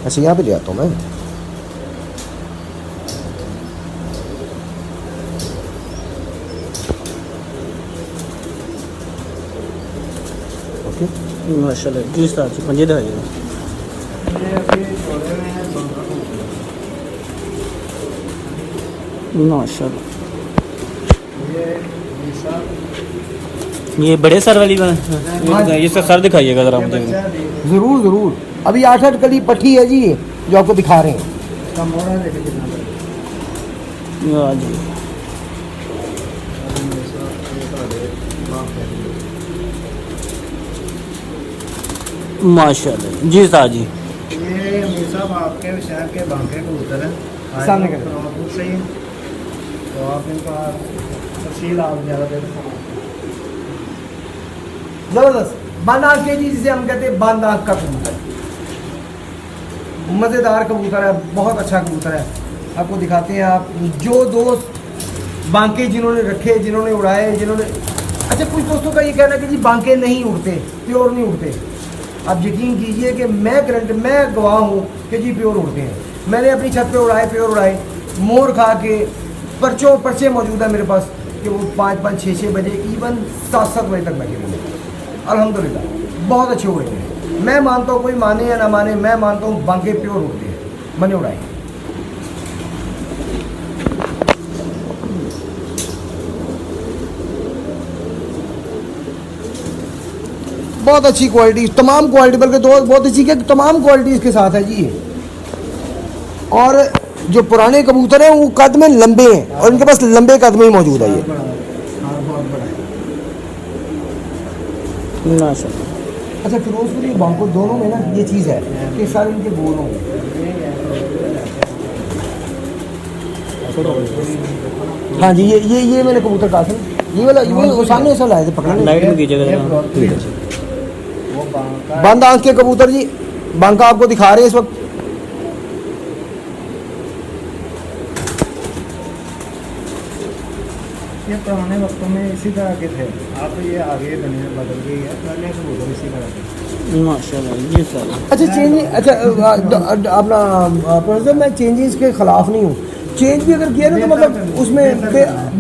अच्छा यहाँ पे ले आता हूँ मैं। ओके माशाल्लाह जी उस्ताद जी पंजे दिखाइएगा। ये अभी छोड़े हुए हैं 15 कबूतर। माशाल्लाह ये मीसा, ये बड़े सर वाली इसका सर दिखाइएगा ज़रा ये मुझे। बच्चा भी ज़रूर ज़रूर। अभी 8-8 कली पट्टी है जी जो आपको दिखा रहे हैं। इसका मोड़ा देखे कितना बड़ा। हाँ जी अभी मीसा ये साढ़े माफ करिए। माशाल्लाह जी उस्ताद जी। ये मीसा आपके शहर के बांके कबूतर हैं। आए सामने हैं करें। फिरोजपुर से ही, तो आप इनका तफसील आप ज़्यादा देर ज़बरदस्त बंद आँख के जी, जिसे हम कहते हैं बंद आँख का कबूतर, मज़ेदार कबूतर है, बहुत अच्छा कबूतर है। आपको दिखाते हैं। आप जो दोस्त बांके जिन्होंने रखे, जिन्होंने उड़ाए, जिन्होंने अच्छा, कुछ दोस्तों का ये कहना है कि जी बांके नहीं उड़ते, प्योर नहीं उड़ते। आप यकीन कीजिए कि मैं गवाह हूँ कि जी प्योर उड़ते हैं। मैंने अपनी छत पे उड़ाए, प्योर उड़ाए, मोर खा के पर्चे मौजूद है मेरे पास कि वो 5-5, 6-6 बजे, इवन 7-7 बजे तक बैठे हुए हैं। अल्हम्दुलिल्लाह बहुत अच्छे उड़े हैं। मैं मानता हूँ, कोई माने या ना माने, मैं मानता हूँ बांके प्योर उड़ते हैं, मैंने उड़ाए। बहुत अच्छी क्वालिटी, तमाम क्वालिटी, बल्कि दो बहुत अच्छी क्या तमाम क्वालिटी इसके साथ है जी ये। और जो पुराने कबूतर हैं वो कद में लंबे हैं और इनके पास लंबे कद में ही मौजूद है ये। बड़ा है, हाँ बहुत बड़ा है। माशाल्लाह अच्छा, फिरोजपुरी बांको दोनों में ना ये चीज़ है कि सारे इनके गोल होंगे। हाँ जी, ये मैंने कबूतर कहा था, ये वाला ये सामने ऐसा लाए थे पकड़ने। लाइट में कीजिएगा ये ज़रा। फिरोजपुरी है। वो बांका है। बंद आंख के कबूतर जी, बांका आपको दिखा रहे हैं इस वक्त। ये पुराने वक्तों में इसी तरह के थे। अब ये आगे दुनिया बदल गई है, पहले कबूतर इसी तरह के। माशाल्लाह जी उस्ताद। अच्छा चेंज, अच्छा अपना प्रोफेसर, मैं चेंजेस के खिलाफ नहीं हूँ। चेंज भी अगर किया ना तो मतलब उसमें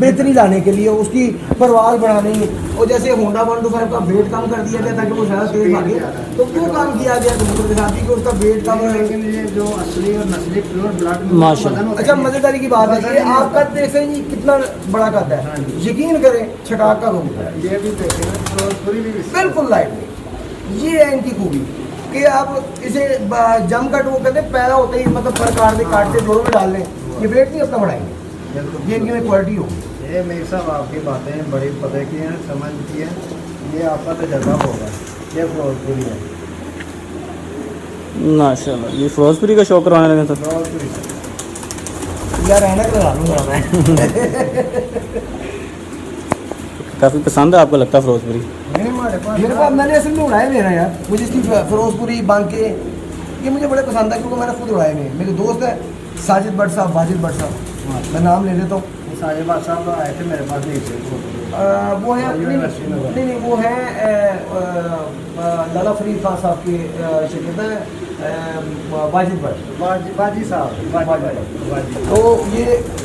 बेहतरी लाने के लिए, उसकी परवाज बढ़ाने, और जैसे होंडा 125 का वेट कम कर दिया गया ताकि वो ज़्यादा तेज भागे, तो वो काम किया गया कबूतर के साथ ही कि उसका वेट कम है। लेकिन ये जो असली और नस्ली प्योर ब्लड में माशाल्लाह। वजन होता अच्छा, है। मज़ेदारी की बात है, ये आप कद देख रहे हैं जी कितना बड़ा कद हाँ है। जी। यकीन करें छटाक का कबूतर है, ये भी देखें ना, फिरोजपुरी भी इसी- बिल्कुल लाइट में। ये है इनकी खूबी कि आप इसे जम कट, वो कहते हैं पैदा होते ही मतलब पर काटते जोड़ों में डाल लें, ये वेट नहीं अपना बढ़ाएंगे। बिल्कुल। ये इनकी में क्वालिटी हो। ये मेरे साहब आपकी बातें बड़ी पता की हैं, समझ की हैं, ये आपका तजर्बा होगा। ये फिरोजपुरी है, माशाल्लाह ये फिरोजपुरी का शौक करवाने लगे सर। फिरोजपुरी से। यार ऐनक लगा लूँगा मैं। काफ़ी पसंद है आपको लगता है फिरोजपुरी? नहीं हमारे पास मेरे पास मैंने असल में उड़ाए मेरा यार, मुझे इसकी फिरोजपुरी बांके ये मुझे बड़े पसंद है क्योंकि मैंने खुद उड़ाए हुए हैं। मेरे दोस्त है साजिद भट्ट साहब, वाजिद भट्ट साहब, मैं नाम ले लेता हूँ। साजिद साहब आए थे मेरे पास, नहीं थे वो है नहीं, वो है लाला फरीद खान साहब की शिरकत है, वाजिद भट्ट। बाजी साहब, बाजी। तो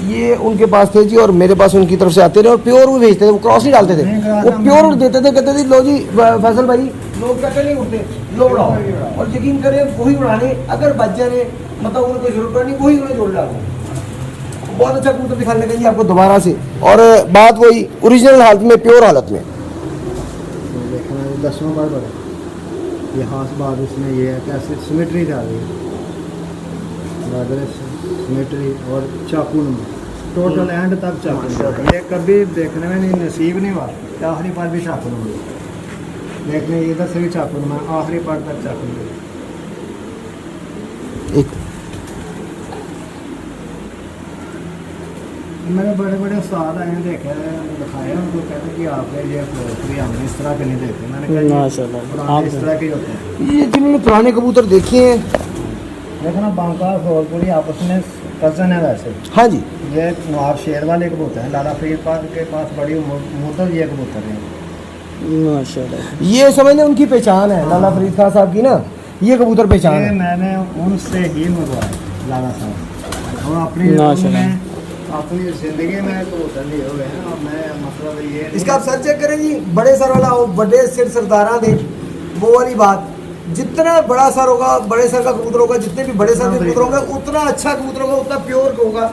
ये उनके पास थे जी, और मेरे पास उनकी तरफ से आते थे और प्योर वो भेजते थे, वो क्रॉस नहीं डालते थे, वो प्योर देते थे। कहते थे लो जी फैसल भाई, लोग कहते नहीं उठते, लो उड़ाओ। और यकीन करें वही उड़ाने, अगर बच जाए मतलब उन्हें कोई जरूरत नहीं, वही उन्हें जोड़ डालो। बहुत अच्छा कबूतर दिखाने लगे जी आपको दोबारा से, और बात वही ओरिजिनल हालत में, प्योर हालत में। देखना 10वां बार बड़ा, ये हाथ बाद उसमें ये है कैसे सिमेट्री जा रही है, सिमेट्री और चाकू में टोटल एंड तक चाकू नंबर। ये कभी देखने में नहीं नसीब नहीं हुआ, आखिरी पार भी चाकू नंबर देखने, इधर से भी चाकू नंबर, आखिरी पार तक चाकू नंबर। एक मैंने बड़े बड़े उस्ताद आए हैं, देखे दिखाए उनको, कहते कि आप ये पोल्ट्री हम इस तरह के नहीं देते। मैंने कहा माशाल्लाह, पुराने इस तरह के ही होते हैं। ये जिन्होंने पुराने कबूतर देखे हैं, देखो ना बांका फिरोजपुरी आपस में कज़न है वैसे। हाँ जी, ये नवाब शेर वाले कबूतर हैं, लाला फरीद के पास बड़ी मुद्दत ये कबूतर हैं। माशाल्लाह। ये समझ लें उनकी पहचान है लाला फरीद खान साहब की ना, ये कबूतर पहचान ये है। मैंने उनसे ही मंगवाया लाला साहब, और अपनी माशाल्लाह। में अपनी ज़िंदगी में कबूतर लिए हुए हैं। और मैं मतलब ये नहीं- इसका आप सर चेक करें जी, बड़े सर वाला हो, बड़े सिर सरदारा दे, वो वाली बात। जितना बड़ा सर होगा, बड़े सर का कबूतर होगा, जितने भी बड़े सर के कबूतर होंगे, उतना अच्छा कबूतर होगा, उतना प्योर होगा,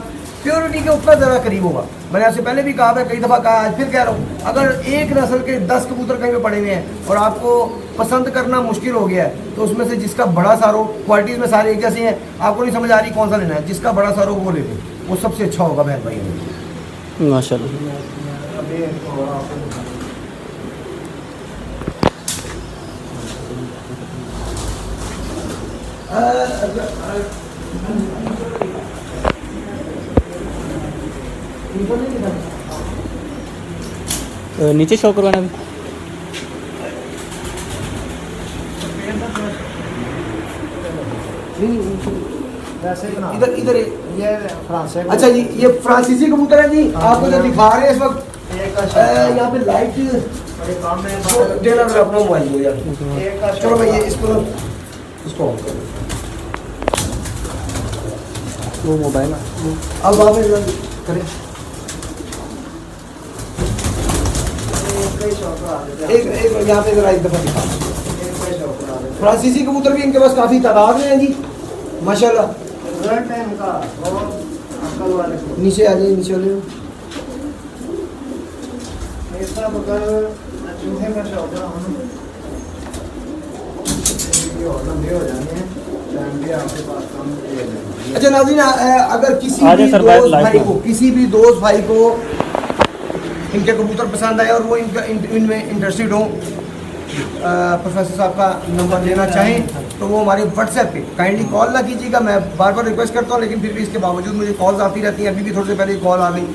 प्योरिटी के उतना ज़्यादा करीब होगा। मैंने आपसे पहले भी कहा है, कई दफ़ा कहा, आज फिर कह रहा हूँ, अगर एक नस्ल के 10 कबूतर कहीं पे पड़े हुए हैं और आपको पसंद करना मुश्किल हो गया है, तो उसमें से जिसका बड़ा सार हो, क्वालिटीज़ में सारे एक जैसे हैं, आपको नहीं समझ आ रही कौन सा लेना है, जिसका बड़ा सार हो वो ले लें, वो सबसे अच्छा होगा बहन भाई। माशाल्लाह। अभी और आपको नीचे शो करवाना भी। वैसे बना इधर इधर ये फ्रांस है। अच्छा जी, ये फ्रांसीसी कबूतर है जी, आपको जो दिखा रहे हैं इस वक्त। एक का यहाँ पे लाइट बड़े काम में देना, मेरा अपना मोबाइल दो यार। एक का चलो भाई, ये इसको ऑन करो। वो मोबाइल अब आप करें एक एक यहाँ पे जरा एक दफा दिखा। फ्रांसीसी कबूतर भी इनके पास काफी तादाद में है जी, माशाल्लाह। रिजल्ट है इनका और अंकल वाले को नीचे आ जाइए, नीचे आ जाइए। ऐसा अगर चूहे का शौक है हम ये और लंबे हो जाएंगे, टाइम भी आपके पास कम दे देंगे। अच्छा नाज़रीन, अगर किसी आ जाए भी सर, दोस्त लाइव भाई में। को, किसी भी दोस्त भाई को इनके कबूतर पसंद आए और वो इनमें इंटरेस्टेड हो, प्रोफेसर साहब का नंबर लेना चाहें, तो वो हमारे व्हाट्सएप पे काइंडली कॉल ना कीजिएगा। मैं बार बार रिक्वेस्ट करता हूँ, लेकिन फिर भी इसके बावजूद मुझे कॉल्स आती रहती हैं। अभी भी थोड़ी देर पहले कॉल आ गई।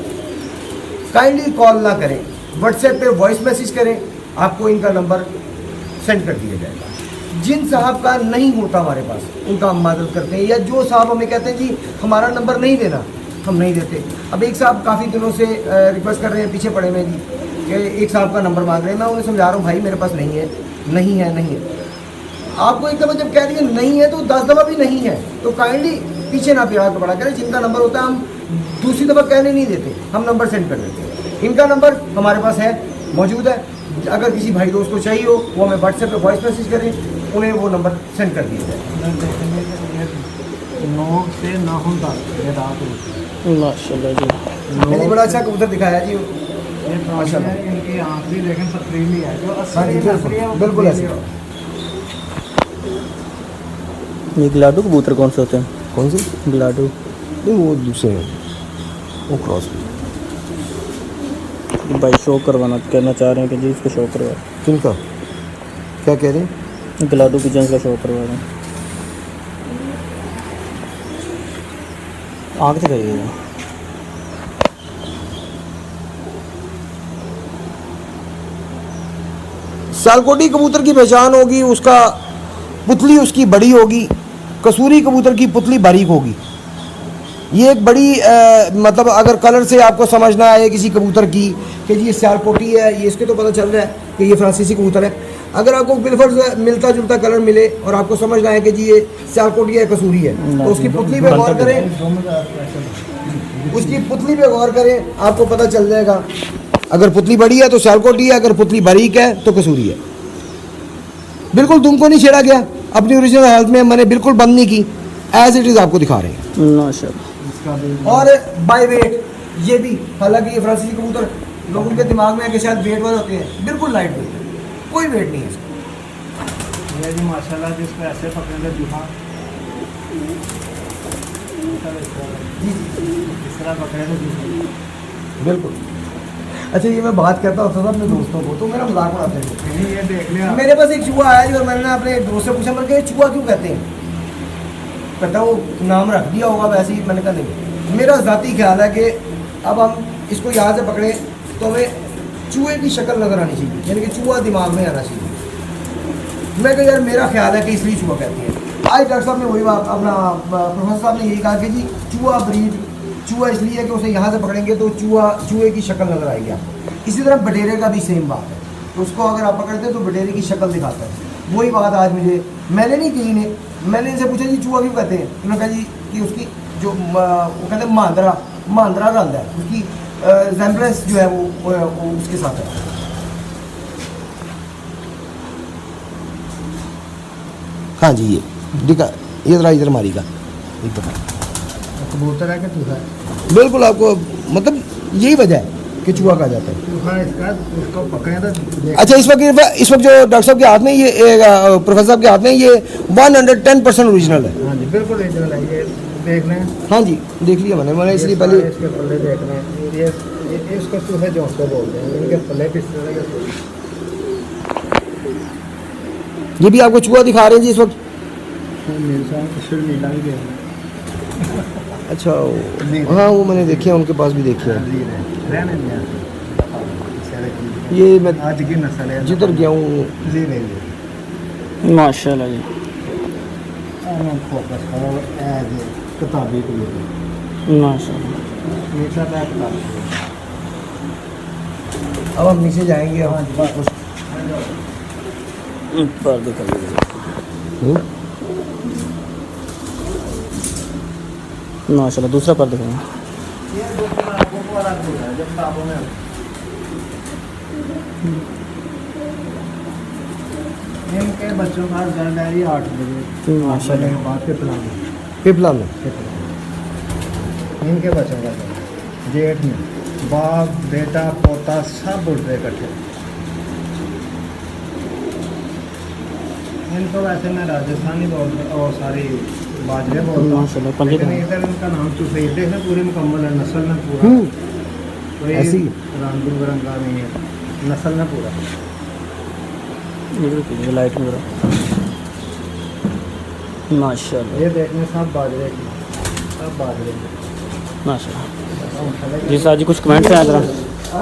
काइंडली कॉल ना करें, व्हाट्सएप पे वॉइस मैसेज करें, आपको इनका नंबर सेंड कर दिया जाएगा। जिन साहब का नहीं होता हमारे पास, उनका हम मदद करते हैं, या जो साहब हमें कहते हैं जी हमारा नंबर नहीं देना, हम नहीं देते। अब एक साहब काफ़ी दिनों से रिक्वेस्ट कर रहे हैं, पीछे पड़े हुए जी, कि एक साहब का नंबर मांग रहे हैं। मैं उन्हें समझा रहा हूँ, भाई मेरे पास नहीं है, नहीं है, नहीं है। आपको एक दफ़ा जब कह दिए नहीं है, तो 10 दफ़ा भी नहीं है, तो काइंडली पीछे ना प्यार को बड़ा करें। जिनका नंबर होता है हम दूसरी दफ़ा कहने नहीं देते, हम नंबर सेंड कर देते हैं। इनका नंबर हमारे पास है, मौजूद है। अगर किसी भाई दोस्त को चाहिए हो, वो हमें व्हाट्सएप पे वॉइस मैसेज करें, उन्हें वो नंबर सेंड कर दिया जाए। 9 से 9 तक ये रात होती माशाल्लाह जी। मैंने बड़ा अच्छा कबूतर दिखाया जी। है। ये माशाल्लाह इनकी आँख भी देखें पथरीली है, जो हाँ जी, असली है वो बिल्कुल पथरीली ऐसे। है। ये गलाडू कबूतर कौन से होते हैं? कौन सी? गलाडू। नहीं, वो दूसरे हैं, वो क्रॉस। भाई शो करवाना कहना चाह रहे हैं कि जी इसको शो करवा, किनका क्या कह रहे हैं? गलाडू की जंस का शो करवा रहे हैं। आँख दिखाइएगा। सालकोटी कबूतर की पहचान होगी, उसका पुतली उसकी बड़ी होगी। कसूरी कबूतर की पुतली बारीक होगी। ये एक बड़ी मतलब अगर कलर से आपको समझना है किसी कबूतर की कि जी ये सियालकोटी है, ये इसके तो पता चल रहा है कि ये फ्रांसीसी कबूतर है। अगर आपको बिल्कुल मिलता जुलता कलर मिले और आपको समझना है कि जी ये सियालकोटी है, कसूरी है, तो उसकी पुतली पे गौर करें, उसकी पुतली पे गौर करें, आपको पता चल जाएगा। अगर पुतली बड़ी है तो सियालकोटी है, अगर पुतली बारीक है तो कसूरी है। बिल्कुल दुम को नहीं छेड़ा गया, अपनी ओरिजिनल हालत में मैंने बिल्कुल बंद नहीं की, एज इट इज़ आपको दिखा रहे हैं। माशाल्लाह। और बाय वेट ये भी, हालांकि ये फ्रांसीसी कबूतर लोगों के दिमाग में है कि शायद वेट वाले होते हैं, बिल्कुल लाइट वेट है, कोई वेट नहीं है इसका। ये जी माशाल्लाह जिसको ऐसे पकड़ेंगे जूहा जी इस तरह पकड़ेंगे जूहा। बिल्कुल। अच्छा, ये मैं बात करता होता था अपने दोस्तों को, तो मेरा मजाक उड़ाते थे। नहीं ये देख लिया मेरे पास एक चूहा आया जी, और मैंने अपने एक दोस्त से पूछा, मैंने कहा चूहा क्यों कहते हैं? कहता वो नाम रख दिया होगा वैसे ही। मैंने कहा नहीं, मेरा ज़ाती ख्याल है कि अब हम इसको यहाँ से पकड़े तो हमें चूहे की शक्ल नज़र आनी चाहिए, यानी कि चूहा दिमाग में आना चाहिए। मैं कहा यार मेरा ख्याल है कि इसलिए चूहा कहती है। आज डॉक्टर साहब ने वही बात अपना प्रोफेसर साहब ने यही कहा कि जी चूहा ब्रीड चूहा इसलिए है कि उसे यहाँ से पकड़ेंगे तो चूहे की शक्ल नज़र आएगी आपको। इसी तरह बटेरे का भी सेम बात है, तो उसको अगर आप पकड़ते हैं तो बटेरे की शक्ल दिखाता है। वही बात आज मैंने नहीं कही ने, मैंने इनसे पूछा जी चूहा क्यों कहते हैं, उन्होंने कहा जी कि उसकी जो वो कहते हैं मांद्रा रंग है, उसकी जेम्बलेंस जो है वो उसके साथ है। हाँ जी ये दिखा, ये जरा इधर मारी का एक दफ़ा कबूतर है कि चूहा है? बिल्कुल आपको मतलब यही वजह है कि चूहा कहा जाता है। चूहा इसका उसको पकड़े तो अच्छा इस वक्त जो डॉक्टर साहब के हाथ में ये प्रोफेसर साहब के हाथ में ये 110% ओरिजिनल है। हाँ जी बिल्कुल ओरिजिनल है। ये देख लें, हाँ जी देख लिया मैंने इसलिए पहले इसके पल्ले देख रहे हैं। ये इसको चूहे जोंसे बोलते हैं, इनके पल्ले भी इस तरह के। ये भी आपको चूहा दिखा रहे हैं जी इस वक्त। मेरे साथ शर्मीला भी गया अच्छा हाँ वो मैंने देखे हैं, उनके पास भी देखे हैं। रहने दिया ये मैं आज की नस्ल है, जिधर गया हूँ जी नहीं माशाल्लाह जी। फोकस करो एज किताबी को माशाल्लाह। मीठा बैग का। अब हम नीचे जाएंगे। हाँ जी बस पर्दे कर लीजिए माशाल्लाह। दूसरा पर्दा दिखाएं। ये दो वाला है जब किताबों में इनके बच्चों का घर डायरी 8 बजे माशाल्लाह। के बाद पिपला में इनके बच्चों का घर जेठ में बाप बेटा पोता सब उठ रहे इकट्ठे। इनको वैसे मैं राजस्थानी बोलता और सारी बाजरे बोलता माशाल्लाह, हूँ, पंजे लेकिन तो- इधर इनका नाम चुफेर देखना पूरी मुकम्मल है, नस्ल में पूरा कोई ऐसी? रंग बिरंगा नहीं है, नस्ल में पूरा। ये लाइट में जरा। माशाल्लाह ये देखने सब बाजरे की, सब बाजरे की। माशाल्लाह। जी सर जी कुछ कमेंट्स हैं जरा,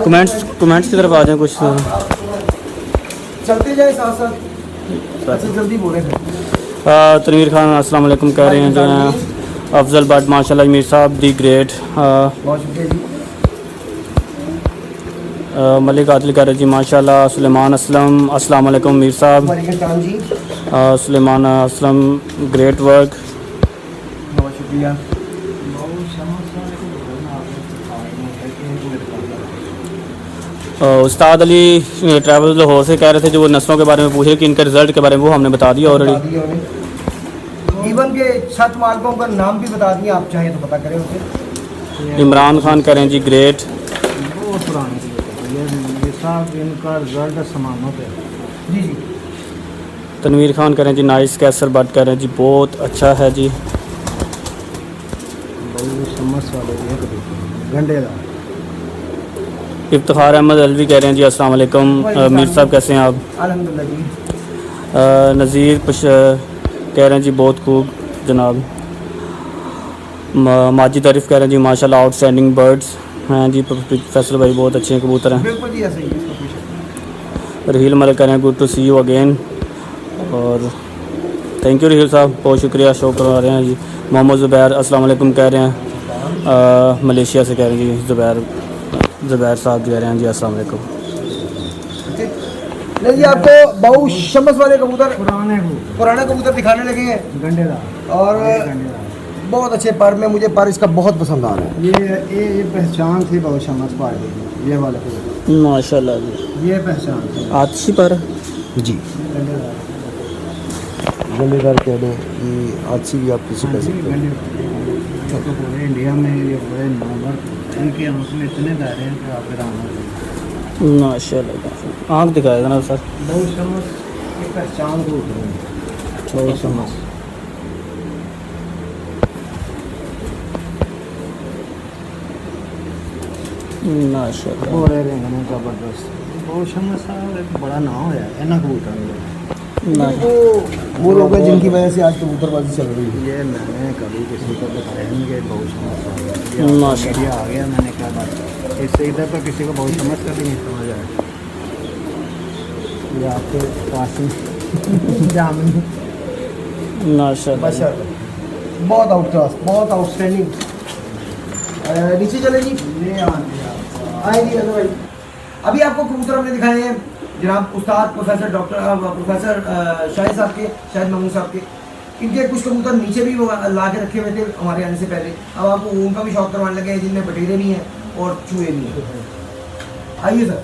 कमेंट्स की तरफ आ जाएं कुछ। चलते जाए साथ साथ। अच्छा जल्दी बोले फिर। तनवीर खान अस्सलाम वालेकुम कह रहे हैं जो हैं अफजल भट्ट माशाल्लाह मीर साहब दी ग्रेट। बहुत शुक्रिया जी। मलिक आदिल कह रहे जी माशाल्लाह। सुलेमान असलम अस्सलाम वालेकुम मीर साहब। वालेकुम जी। Suleman Aslam great work. बहुत शुक्रिया। उस्ताद अली ट्रैवल लाहौर से कह रहे थे जो वो नस्लों के बारे में पूछ रहे कि इनके रिज़ल्ट के बारे में, वो हमने बता दिया ऑलरेडी। इवन के 7 मालकों का नाम भी बता दिए, आप चाहें तो पता करें उसे। इमरान खान कह रहे हैं जी ग्रेट। बहुत पुरानी चीज़ है ये सब इनका रिजल्ट समानों पे। जी जी। तनवीर खान कह रहे हैं जी नाइस। कैसर भट्ट कह रहे हैं जी बहुत अच्छा है जी। बहुत समझ वाले गंडे का। इफ्तिखार अहमद अलवी कह रहे हैं जी अस्सलाम वालेकुम मीर साहब कैसे हैं आप। अल्हम्दुलिल्लाह जी। नज़ीर कह रहे हैं जी बहुत खूब जनाब। माजिद आरिफ कह रहे हैं जी माशाल्लाह आउटस्टैंडिंग बर्ड्स हैं जी। फैसल भाई बहुत अच्छे कबूतर हैं। बिल्कुल जी ऐसा ही है, इसका कोई शक नहीं। रहील मलिक कह रहे हैं good to see you again. और थैंक यू रहील साहब, बहुत शुक्रिया शो करवा रहे हैं जी। मोहम्मद ज़ुबैर अस्सलाम वालेकुम कह रहे हैं मलेशिया से कह रहे हैं जी। ज़ुबैर साहब कह रहे हैं जी अस्सलाम वालेकुम। नहीं जी आपको बहु शमस वाले कबूतर पुराने कबूतर दिखाने लगे हैं गंडे का और बहुत अच्छे पर में मुझे पर इसका बहुत पसंद आ रहा है। ये पहचान थी बहुत शमस पार्टी की, ये वाले को माशाल्लाह जी। ये पहचान थी आतिशी पर जी गंडेदार। गंडेदार कह दो ये आज भी आप किसी कह सकते हैं। तो पूरे इंडिया में ये बड़े नंबर इनकी आंख में इतने दायरे हैं कि आप हैरान हो जाएंगे। माशाल्लाह आँख दिखाया था ना सर। बहुत शमस की पहचान को बहुत शमस। माशाल्लाह बोरे रेंगने जबरदस्त बहुत शमस साहब एक बड़ा नाम है इन्ना कबूतर वो लोग हैं जिनकी वजह से आज कबूतरबाजी चल रही है। ये मैंने कभी किसी को बताया नहीं कि बहुत शमस माशाल्लाह आ गया, मैंने क्या बात इससे इधर तो किसी को बहुत समझ कर भी नहीं समझ आया। ये आपके पास ही जामुन माशाल्लाह माशाल्लाह, बहुत आउट क्लास, बहुत आउटस्टैंडिंग। नीचे चले जी, आएंगे भाई। अभी आपको कबूतर हमने दिखाए हैं जनाब उस्ताद प्रोफेसर शाहिद साहब के, शाहिद महमूद साहब के। इनके कुछ कबूतर नीचे भी वो ला के रखे हुए थे हमारे आने से पहले। अब आपको ऊन का भी शौक करवाने लगे हैं, जिनमें बटेरे भी हैं और चूहे भी हैं। आइए सर।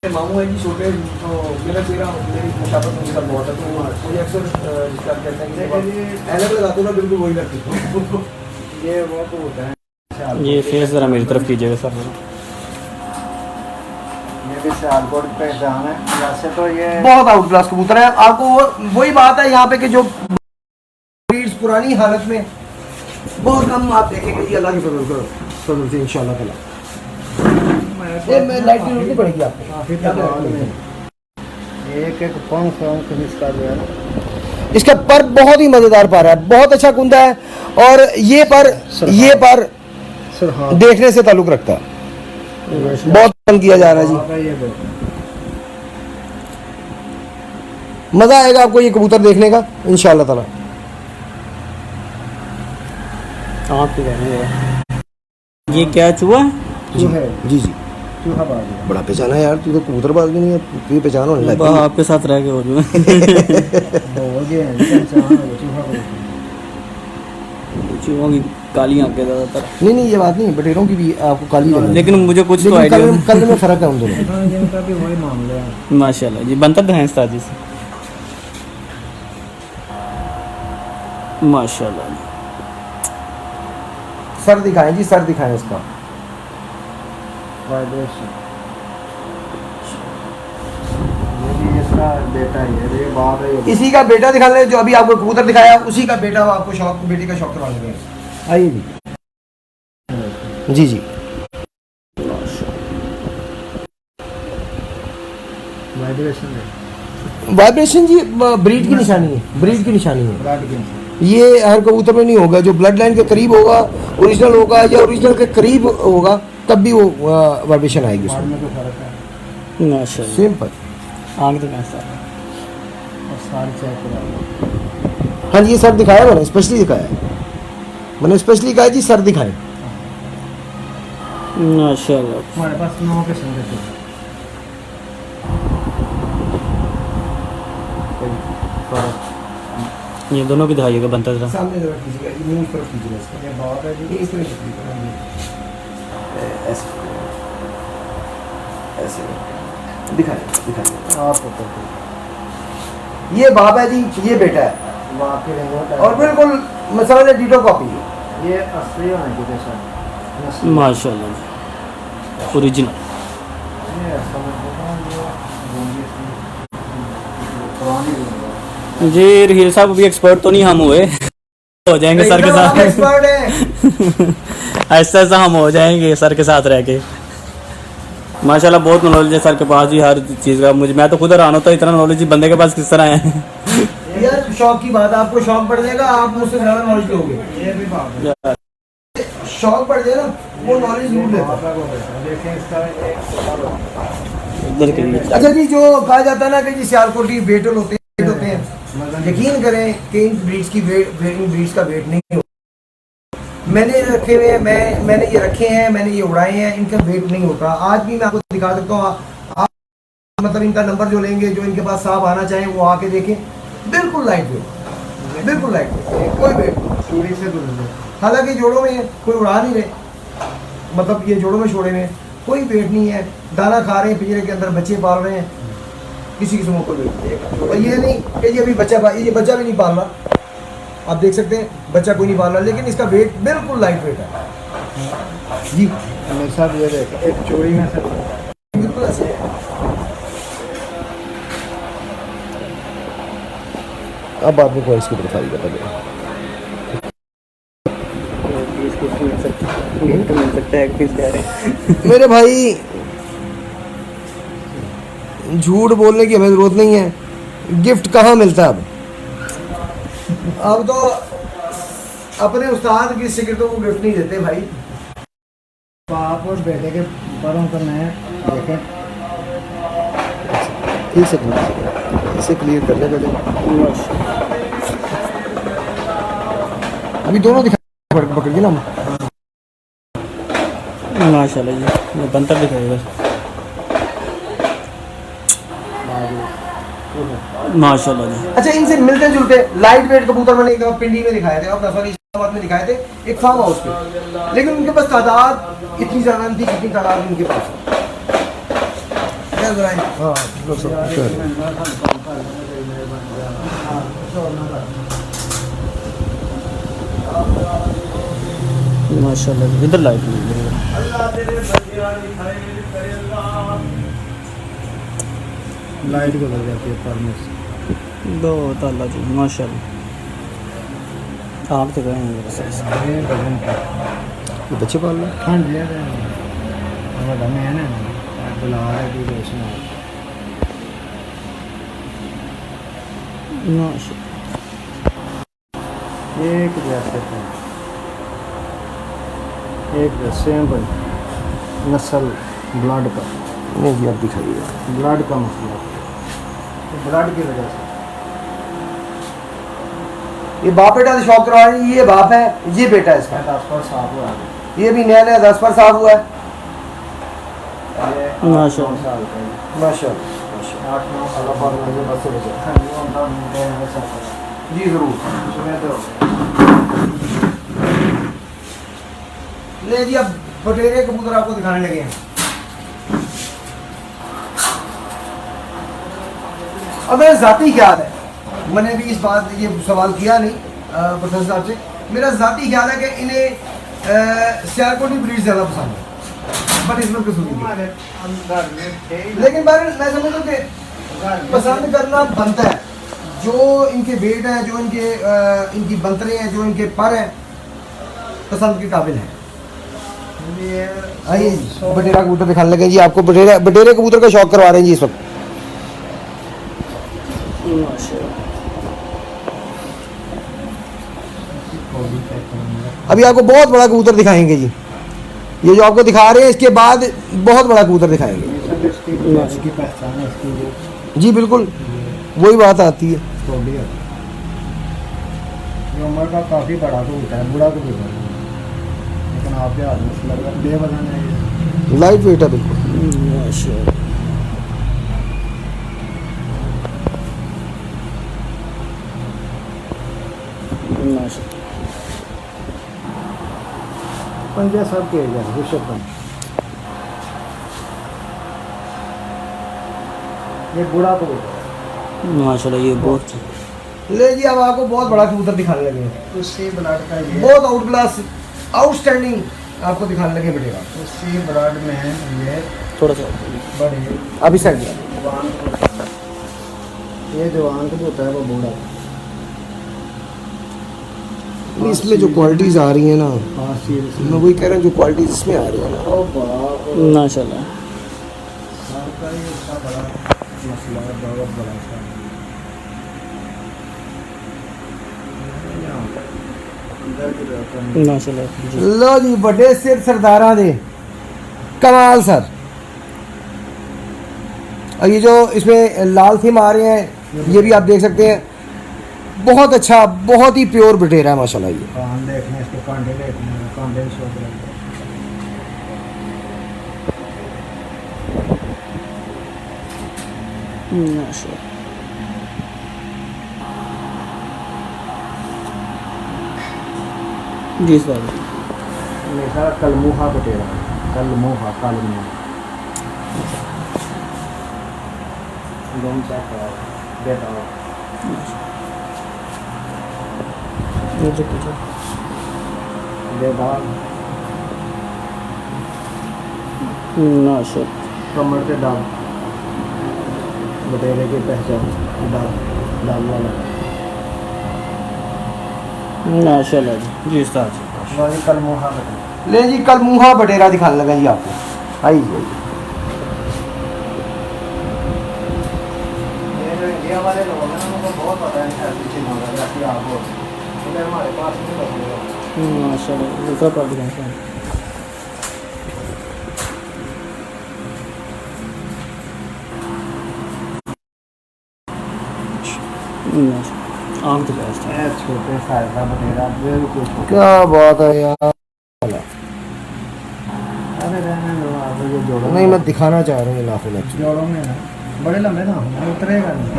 मामू है जी छोटे, तो मेरा चेहरा मेरी मुशाबत उनका बहुत है, तो मुझे अक्सर डिस्टर्ब करते हैं कि ऐनक लगाते ना बिल्कुल वही लगती है। ये वो तो होता है। ये फेस ज़रा मेरी तरफ कीजिएगा सर। ये भी सियालकोट पे जाना है। वैसे तो ये बहुत आउट क्लास कबूतर है। आपको वही बात है यहाँ पे कि जो ब्रीड्स पुरानी हालत में बहुत कम आप देखेंगे जी, अल्लाह की फजल से इंशाल्लाह ताला। ये मैं लाइट की जरूरत नहीं पड़ेगी आपको। काफी तादाद में एक एक पंख इसका जो है ना, इसका पर बहुत ही मजेदार पर है, बहुत अच्छा कुंदा है। और ये पर सुरहान देखने से ताल्लुक रखता है, बहुत पसंद किया जा रहा है जी। ये मजा आएगा आपको ये कबूतर देखने का इंशाल्लाह ताला। आप ये क्या चूहा है? जी है जी जी, चूहा बाज है। बड़ा पहचाना है यार, तू तो कबूतरबाज भी नहीं है, तुझे पहचान होने लगी। वाह, आपके साथ रह के हो जो हो गए हैं, चूहा बोलते हैं। चूहों की काली आंखें ज़्यादातर। नहीं ये बात नहीं, बटेरों की भी आपको काली लगेगी। लेकिन मुझे कुछ तो लेकिन आइडिया कलर में फर्क है उन दोनों। जिनका भी वही मामला है। माशाल्लाह जी। बनता है उस्ताद जी से माशाल्लाह। सर दिखाएं जी, सर दिखाएं इसका। वाइब्रेशन ये भी इसका बेटा ही है, ये बाप है। ये इसी का बेटा दिखा रहे, जो अभी आपको कबूतर दिखाया उसी का बेटा, वो आपको शौक, बेटे का शौक करवा लगे। आइए जी जी। वाइब्रेशन जी ब्रीड की निशानी है, ब्रीड की निशानी है। ब्लड कैंसर ये हर कबूतर में नहीं होगा, जो ब्लड लाइन के करीब होगा ओरिजिनल होगा, या ओरिजिनल के करीब होगा तब भी वो वाइब्रेशन आएगी उसमें। में तो फर्क है। माशाल्लाह। सिंपल। आंख तो कैसा है? और सारी चेक करा। हाँ जी, ये सर दिखाया मैंने, स्पेशली दिखाया है मैंने, स्पेशली कहा जी सर दिखाए। माशाल्लाह। हमारे पास 9 किस्म के थे। ये दोनों भी दिखाइएगा बनता जरा। सामने जरा कीजिएगा, ये न्यूज़ तरफ कीजिएगा इसका। ये बात है जी। ये इस तरह से कीजिएगा, ऐसे ऐसे दिखाए। आप तो ये बाप है जी, ये बेटा है, वहाँ के रिमोट है। और बिल्कुल मसाला डिटो कॉपी है। ये असली होने की जैसा माशाल्लाह ओरिजिनल। ये समझ पुरानी जी रहील साहब, अभी एक्सपर्ट तो नहीं हम हुए, हो जाएंगे सर के साथ। एक्सपर्ट है। ऐसा ऐसा हम हो जाएंगे सर के साथ रह के। माशाल्लाह बहुत नॉलेज है सर के पास जी हर चीज़ का। मैं तो खुद हैरान होता इतना नॉलेज बंदे के पास किस तरह है। यार शौक की बात है, आपको शौक पड़ जाएगा, आप मुझसे ज़्यादा नॉलेज लोगे। ये भी बात है। शौक पड़ जाए ना, वो नॉलेज जरूर लेता है। देखें इसका एक उधर के लिए। अच्छा जी, जो कहा जाता है ना कि जी सियालकोटी बेटल होते हैं, यकीन करें कि इन ब्रीड्स की ब्रीड्स का वेट नहीं होता। मैंने रखे हुए हैं, मैंने ये रखे हैं, मैंने ये उड़ाए हैं, इनका वेट नहीं होता। आज भी मैं आपको दिखा सकता हूँ। आप मतलब इनका नंबर जो लेंगे, जो इनके पास साहब आना चाहें वो आके देखें, बिल्कुल लाइट वेट, बिल्कुल लाइट वेट, कोई वेट। चूड़ी से गुजर। हालांकि जोड़ों में कोई उड़ा नहीं रहे, मतलब ये जोड़ों में छोड़े हुए, कोई वेट नहीं है, दाना खा रहे हैं, पिंजरे के अंदर बच्चे पाल रहे हैं, किसी किस्म को वेट नहीं है। और ये नहीं कि ये अभी ये बच्चा भी नहीं पाल रहा, आप देख सकते हैं बच्चा कोई नहीं पाल रहा, लेकिन इसका वेट बिल्कुल लाइट वेट है जी। मेरे साथ ये देखें, एक चूड़ी में से बिल्कुल ऐसे है। अब आपको कोई इसकी तरफ आई बता मेरे भाई झूठ बोलने की हमें ज़रूरत नहीं है। गिफ्ट कहाँ मिलता है अब तो अपने उस्ताद की सिगरेटों को गिफ्ट नहीं देते भाई। बाप और बेटे के परों पर मैं देखें ठीक से इसे क्लियर कर ले पहले। अभी दोनों दिखा पकड़ के ना माशाल्लाह जी, ये बनता दिखाएगा माशाल्लाह जी। अच्छा, इनसे मिलते जुलते लाइट वेट कबूतर मैंने एक दफा पिंडी में दिखाए थे, अपना सॉरी इस्लामाबाद में दिखाए थे एक फार्म हाउस पे, लेकिन उनके पास तादाद इतनी ज़्यादा नहीं थी जितनी तादाद उनके पास है। माशाल्लाह जी, इधर लाइट नहीं लाइट को लग जाती है पर में दो ताला जी माशाल्लाह। आप तो गए हैं ये बच्चे पाल लो। ठंड ले रहे हैं बड़ा में है ना बुला रहे कि रोशनी माशाल्लाह। एक जैसे थे एक सैंपल नस्ल ब्लड का नहीं जी, आप दिखाइए। ब्लड का मसला तो ब्लड की वजह से ये बाप बेटा से शौक करवा रहे हैं। ये बाप है, ये बेटा है इसका। 10 पर साफ हुआ ये भी नया नया 10 पर साफ हुआ है। ये माशाल्लाह। 8-9 साल का है। माशाल्लाह 8-9 साल बाद मुझे बस बचे जी जरूर। ले जी, अब बटेरे कबूतर आपको दिखाने लगे हैं। अब मेरा ज़ाती ख्याल है, मैंने भी इस बात ये सवाल किया नहीं प्रोफेसर साहब से, मेरा ज़ाती ख्याल है कि इन्हें सियालकोटी ब्रीड ज़्यादा पसंद है, बट इसमें कसूर नहीं है। लेकिन मैं समझता हूँ कि पसंद करना बनता है। जो इनके वेट हैं, जो इनके इनकी बंतरे हैं, जो इनके पर हैं, पसंद के काबिल हैं। आइए जी, बटेरा कबूतर दिखाने लगे जी आपको। बटेरे कबूतर का शौक करवा रहे हैं जी इस वक्त। अभी आपको बहुत बड़ा कबूतर दिखाएंगे जी। ये जो आपको दिखा रहे हैं इसके बाद बहुत बड़ा कबूतर दिखाएंगे इसकी पहचान है इसकी जी। बिल्कुल वही बात आती है। थोड़ी है ये उम्र का काफ़ी बड़ा तो होता है, बूढ़ा को भी होता है, लेकिन आपके आदमी से लग रहा है बेवजन है ये। लाइट वेट है बिल्कुल। पंजा सब के ऋषभ पंत ये बूढ़ा को होता है। माशाल्लाह ये बहुत ले जी, अब आपको बहुत बड़ा कबूतर दिखाने लगे हैं। उसी ब्लड का ये बहुत आउट क्लास आउटस्टैंडिंग आपको दिखाने लगे बेटेगा। उसी ब्लड में ये थोड़ा सा बड़े अभी साइड जवान ये जवान को होता है वो बूढ़ा। इसमें जो क्वालिटीज़ आ रही हैं ना, हाँ सीरियसली मैं वही कह रहा हूँ, जो क्वालिटीज़ इसमें आ रही है ना, ओ बड़ा माशाल्लाह। का ये इसका बड़ा मसला है, बहुत बड़ा सा माशाल्लाह जी। लो जी, बड़े सिर सरदारा दे कमाल सर। और ये जो इसमें लाल थीम आ रहे हैं ये भी आप देख सकते हैं। बहुत अच्छा, बहुत ही प्योर बटेरा है माशाल्लाह। ये कान देखने इसके कांटे देखने कांटे में सोच रहे माशाल्लाह जी सर। मेरा कलमुहा बटेरा कलमुहा दोनों चेक करा बेटा ये जो कुछ बेटा माशाल्लाह कमर के दाग बटेरे की पहचान दाग दाग वाला माशाल्लाह जी सर। वाली कलमुहा बटेरा ले जी, कल मुहा बटेरा दिखाने लगा जी आपको। आइए वाले लोग हैं उनको बहुत पता है ऐसी चीज़ों का जैसे आप हो, तो हमारे पास नहीं बचेगा। माशाल्लाह दूसरा पार्ट दिखाते हैं। आम तो बेस्ट है। ये छोटे साइज का बटेरा बिल्कुल छोटा। क्या बात है यार। अरे रहने दो, आप ये जोड़ो नहीं, मैं दिखाना चाह रहा हूँ लाखों में। जोड़ो में ना बड़े लंबे ना हों, उतरेगा नहीं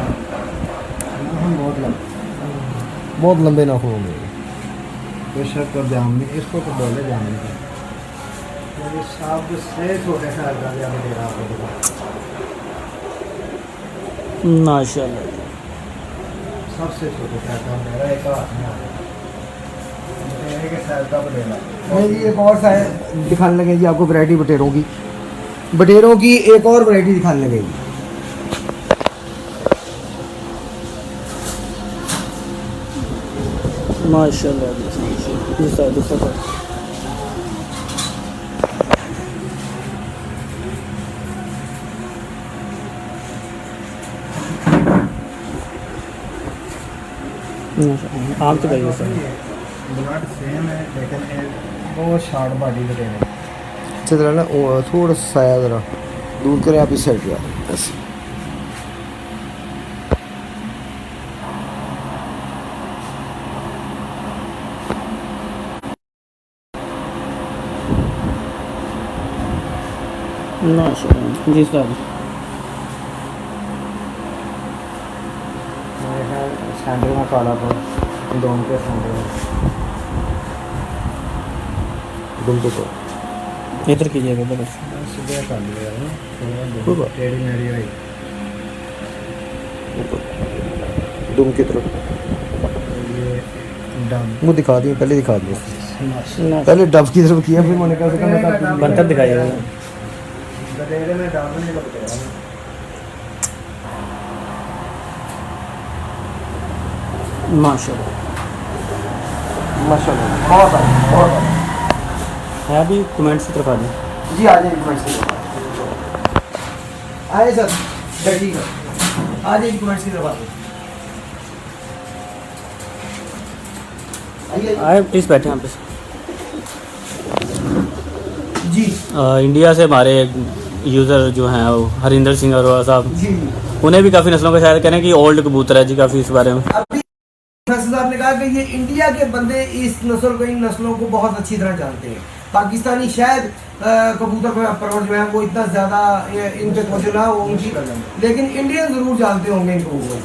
हम बहुत लंबे। बहुत लंबे नाखून होंगे। बेशक तो जामनी इसको तो बोले जामनी का, ये सबसे छोटे साइज का या बटेरा आपको दिखा, माशाल्लाह सबसे छोटे साइज का बटेरा एक हाथ में आ गया। बटेरे के साइज का बटेरा। नहीं जी, एक और साइज दिखाने लगे जी आपको वैरायटी बटेरों की। बटेरों की एक और वैरायटी दिखाने लगेगी। माशाल्लाह दूसरा दूसरा पार्ट। आम तो भाई सर ब्लड सेम है लेकिन एक बहुत शार्ट बॉडी बटेरे। अच्छी तरह ना थोड़ा सा साया ज़रा दूर करें आप, इस साइड पे आ जाएं, बस। माशाल्लाह जी सर। मेरे ख्याल सैंडल में काला पर दोनों के सैंडल में दुम तो इधर कीजिएगा बस। सुबह कर लिया कोई बात। टेढ़ी मेढ़ी हुई दुम की तरफ ये डब वो दिखा दिए, पहले दिखा दिए। ना पहले डब की तरफ किया, फिर मैंने कहा बनकर दिखाइएगा। गडेरे में डब नहीं लगते हैं। माशाल्लाह माशाल्लाह बहुत है, बहुत है। है अभी कमेंट्स की तरफ आ जाए। जी आ जाइए कमेंट्स की तरफ आए सर, बैठिए आ जाइए कमेंट्स की तरफ आइए। आए प्लीज़ बैठे यहाँ पे। जी इंडिया से हमारे यूज़र जो हैं वो हरिंदर सिंह अरोड़ा साहब, जी उन्हें भी काफ़ी नस्लों का शायद कह रहे हैं कि ओल्ड कबूतर है जी, काफ़ी इस बारे में। अभी प्रोफेसर साहब ने कहा कि ये इंडिया के बंदे इस नस्ल को, इन नस्लों को बहुत अच्छी तरह जानते हैं। पाकिस्तानी शायद कबूतर का परवर जो है वो इतना ज़्यादा इन पे तवज्जो ना हो उनकी, लेकिन इंडियन ज़रूर जानते होंगे इन कबूतरों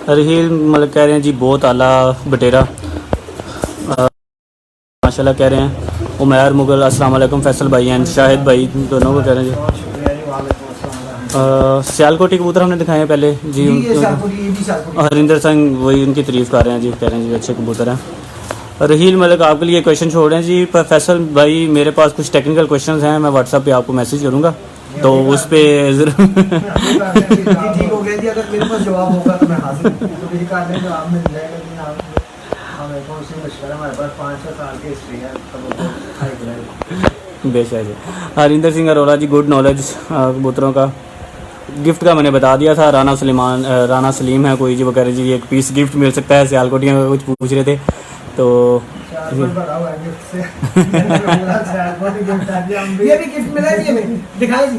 को। रहील मतलब कह रहे हैं जी बहुत आला बटेरा माशाल्लाह कह रहे हैं। उमैर मुगल अस्सलाम वालेकुम, फैसल भाई एंड शाहिद भाई दोनों को कह रहे हैं बहुत शुक्रिया जी, वालेकुम अस्सलाम। जी। सियालकोटी कबूतर हमने दिखाए हैं पहले जी, ये शाहपुरी, ये भी शाहपुरी। हरिंदर सिंह वही उनकी तारीफ़ कर रहे हैं जी, कह रहे हैं जी अच्छे कबूतर हैं। रहील मलिक आपके लिए क्वेश्चन छोड़ रहे हैं जी। फैसल भाई मेरे पास कुछ टेक्निकल क्वेश्चंस हैं, मैं व्हाट्सएप पे आपको मैसेज करूँगा तो उस पर ज़रूर ठीक हो गया जी, अगर मेरे पास जवाब होगा तो मैं हाजिर हूँ। तो किसी कार्य में जवाब मिल जाएगा जी। हमें कौन सी मुश्किल है, हमारे पास 500 साल की हिस्ट्री है कबूतर। बेशक है। हरिंदर सिंह अरोड़ा जी गुड नॉलेज कबूतरों का। गिफ्ट का मैंने बता दिया था, राना सलीम है कोई जी, वो कह रहे जी एक पीस गिफ्ट मिल सकता है, सियालकोटियाँ का कुछ पूछ रहे थे तो बड़ा हुआ है गिफ्ट से। ये भी गिफ्ट मिला है जी हमें, दिखाएं जी।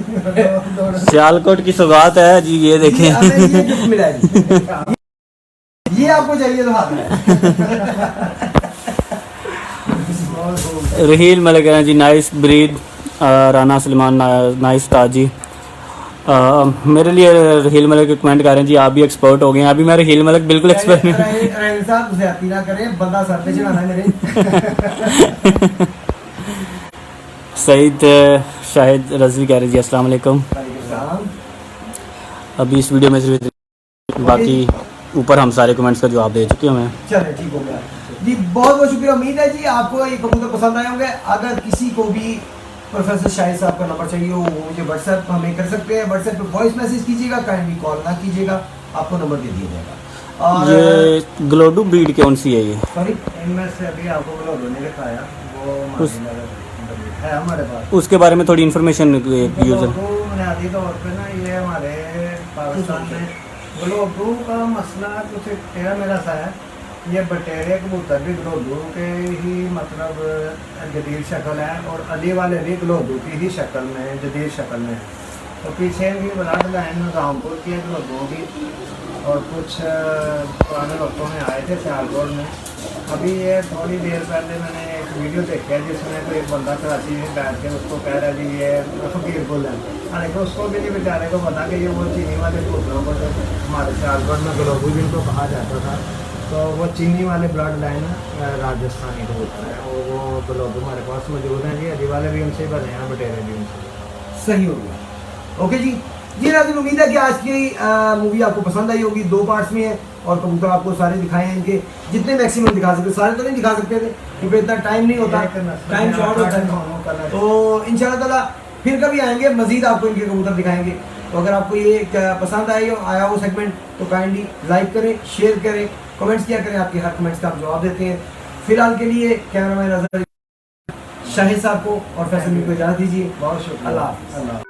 सियालकोट की सौगात है जी, ये देखें। हमें ये गिफ्ट मिला है जी। ये आपको चाहिए तो हाथ में। रहील मलिक कह रहे हैं जी nice breed, Rana Salman nice Taj ji. मेरे लिए रहील मलिक कमेंट कर रहे हैं जी आप भी एक्सपर्ट हो गए हैं। अभी मैं रहील मलिक बिल्कुल एक्सपर्ट नहीं। राहिल साहब ज़्यादती ना करें, बंदा सर पे चढ़ाना है मेरे। सईद शाहिद रजवी कह रहे हैं जी अस्सलाम वालेकुम। अभी इस वीडियो में सिर्फ बाकी ऊपर हम सारे कमेंट्स का जवाब दे चुके हैं। चलिए ठीक हो गया जी, बहुत बहुत शुक्रिया। उम्मीद है जी आपको ये कबूतर पसंद आए होंगे। अगर किसी को भी प्रोफेसर शाहिद साहब का नंबर चाहिए हो वो मुझे व्हाट्सएप हमें कर सकते हैं। व्हाट्सएप पे वॉइस मैसेज कीजिएगा, काइंडली कॉल ना कीजिएगा, आपको नंबर दे दिया जाएगा। और ये ग्लोडू ब्रीड कौन सी है ये? सॉरी, इनमें से अभी आपको ग्लोडू नहीं दिखाया, वो है हमारे पास। उसके बारे में थोड़ी इन्फॉर्मेशन यूज़र। बुनियादी तौर पे ना ये हमारे पाकिस्तान में ग्लोबू का मसला कुछ तेरा मेरा सा है। ये बटेरे कबूतर भी ग्लोबू के ही मतलब जदीद शक्ल है, और अली वाले भी ग्लोबू की ही शक्ल में जदीद शक्ल में है। तो पीछे भी ब्लड लाइन में रामपुर की है ग्लोबू की, और कुछ पुराने वक्तों में आए थे सियालकोट में। अभी ये थोड़ी देर पहले मैंने एक वीडियो देखा है जिसमें कोई एक बंदा कराची में बैठ के उसको कह रहा है जी ये फकीर बुल है। हालांकि उसको भी नहीं बेचारे को पता कि ये वो चीनी वाले कबूतरों को जो हमारे सियालकोट में ग्लोबू जिनको कहा जाता था, तो वो चीनी वाले ब्लड लाइन राजस्थानी कबूतर है, और वो ग्लोबू हमारे पास मौजूद हैं जी। अली वाले भी उनसे बने हैं, बटेरे भी उनसे। सही हो गया। ओके जी नाज़रीन, उम्मीद है कि आज की मूवी आपको पसंद आई होगी। 2 पार्ट्स में है और कबूतर आपको सारे दिखाए हैं, इनके जितने मैक्सिमम दिखा सकते, सारे तो नहीं दिखा सकते थे क्योंकि इतना टाइम नहीं होता, टाइम शॉर्ट होता है। तो इंशाल्लाह ताला फिर कभी आएंगे, मजीद आपको इनके कबूतर दिखाएंगे। तो अगर आपको ये पसंद आया वो सेगमेंट तो काइंडली लाइक करें, शेयर करें, कमेंट्स किया करें। आपके हर कमेंट्स का हम जवाब देते हैं। फिलहाल के लिए कैमरामैन अजहर शाहिद साहब को और फैसल को इजाज़त दीजिए। बहुत शुक्रिया। अल्लाह हाफ़िज़।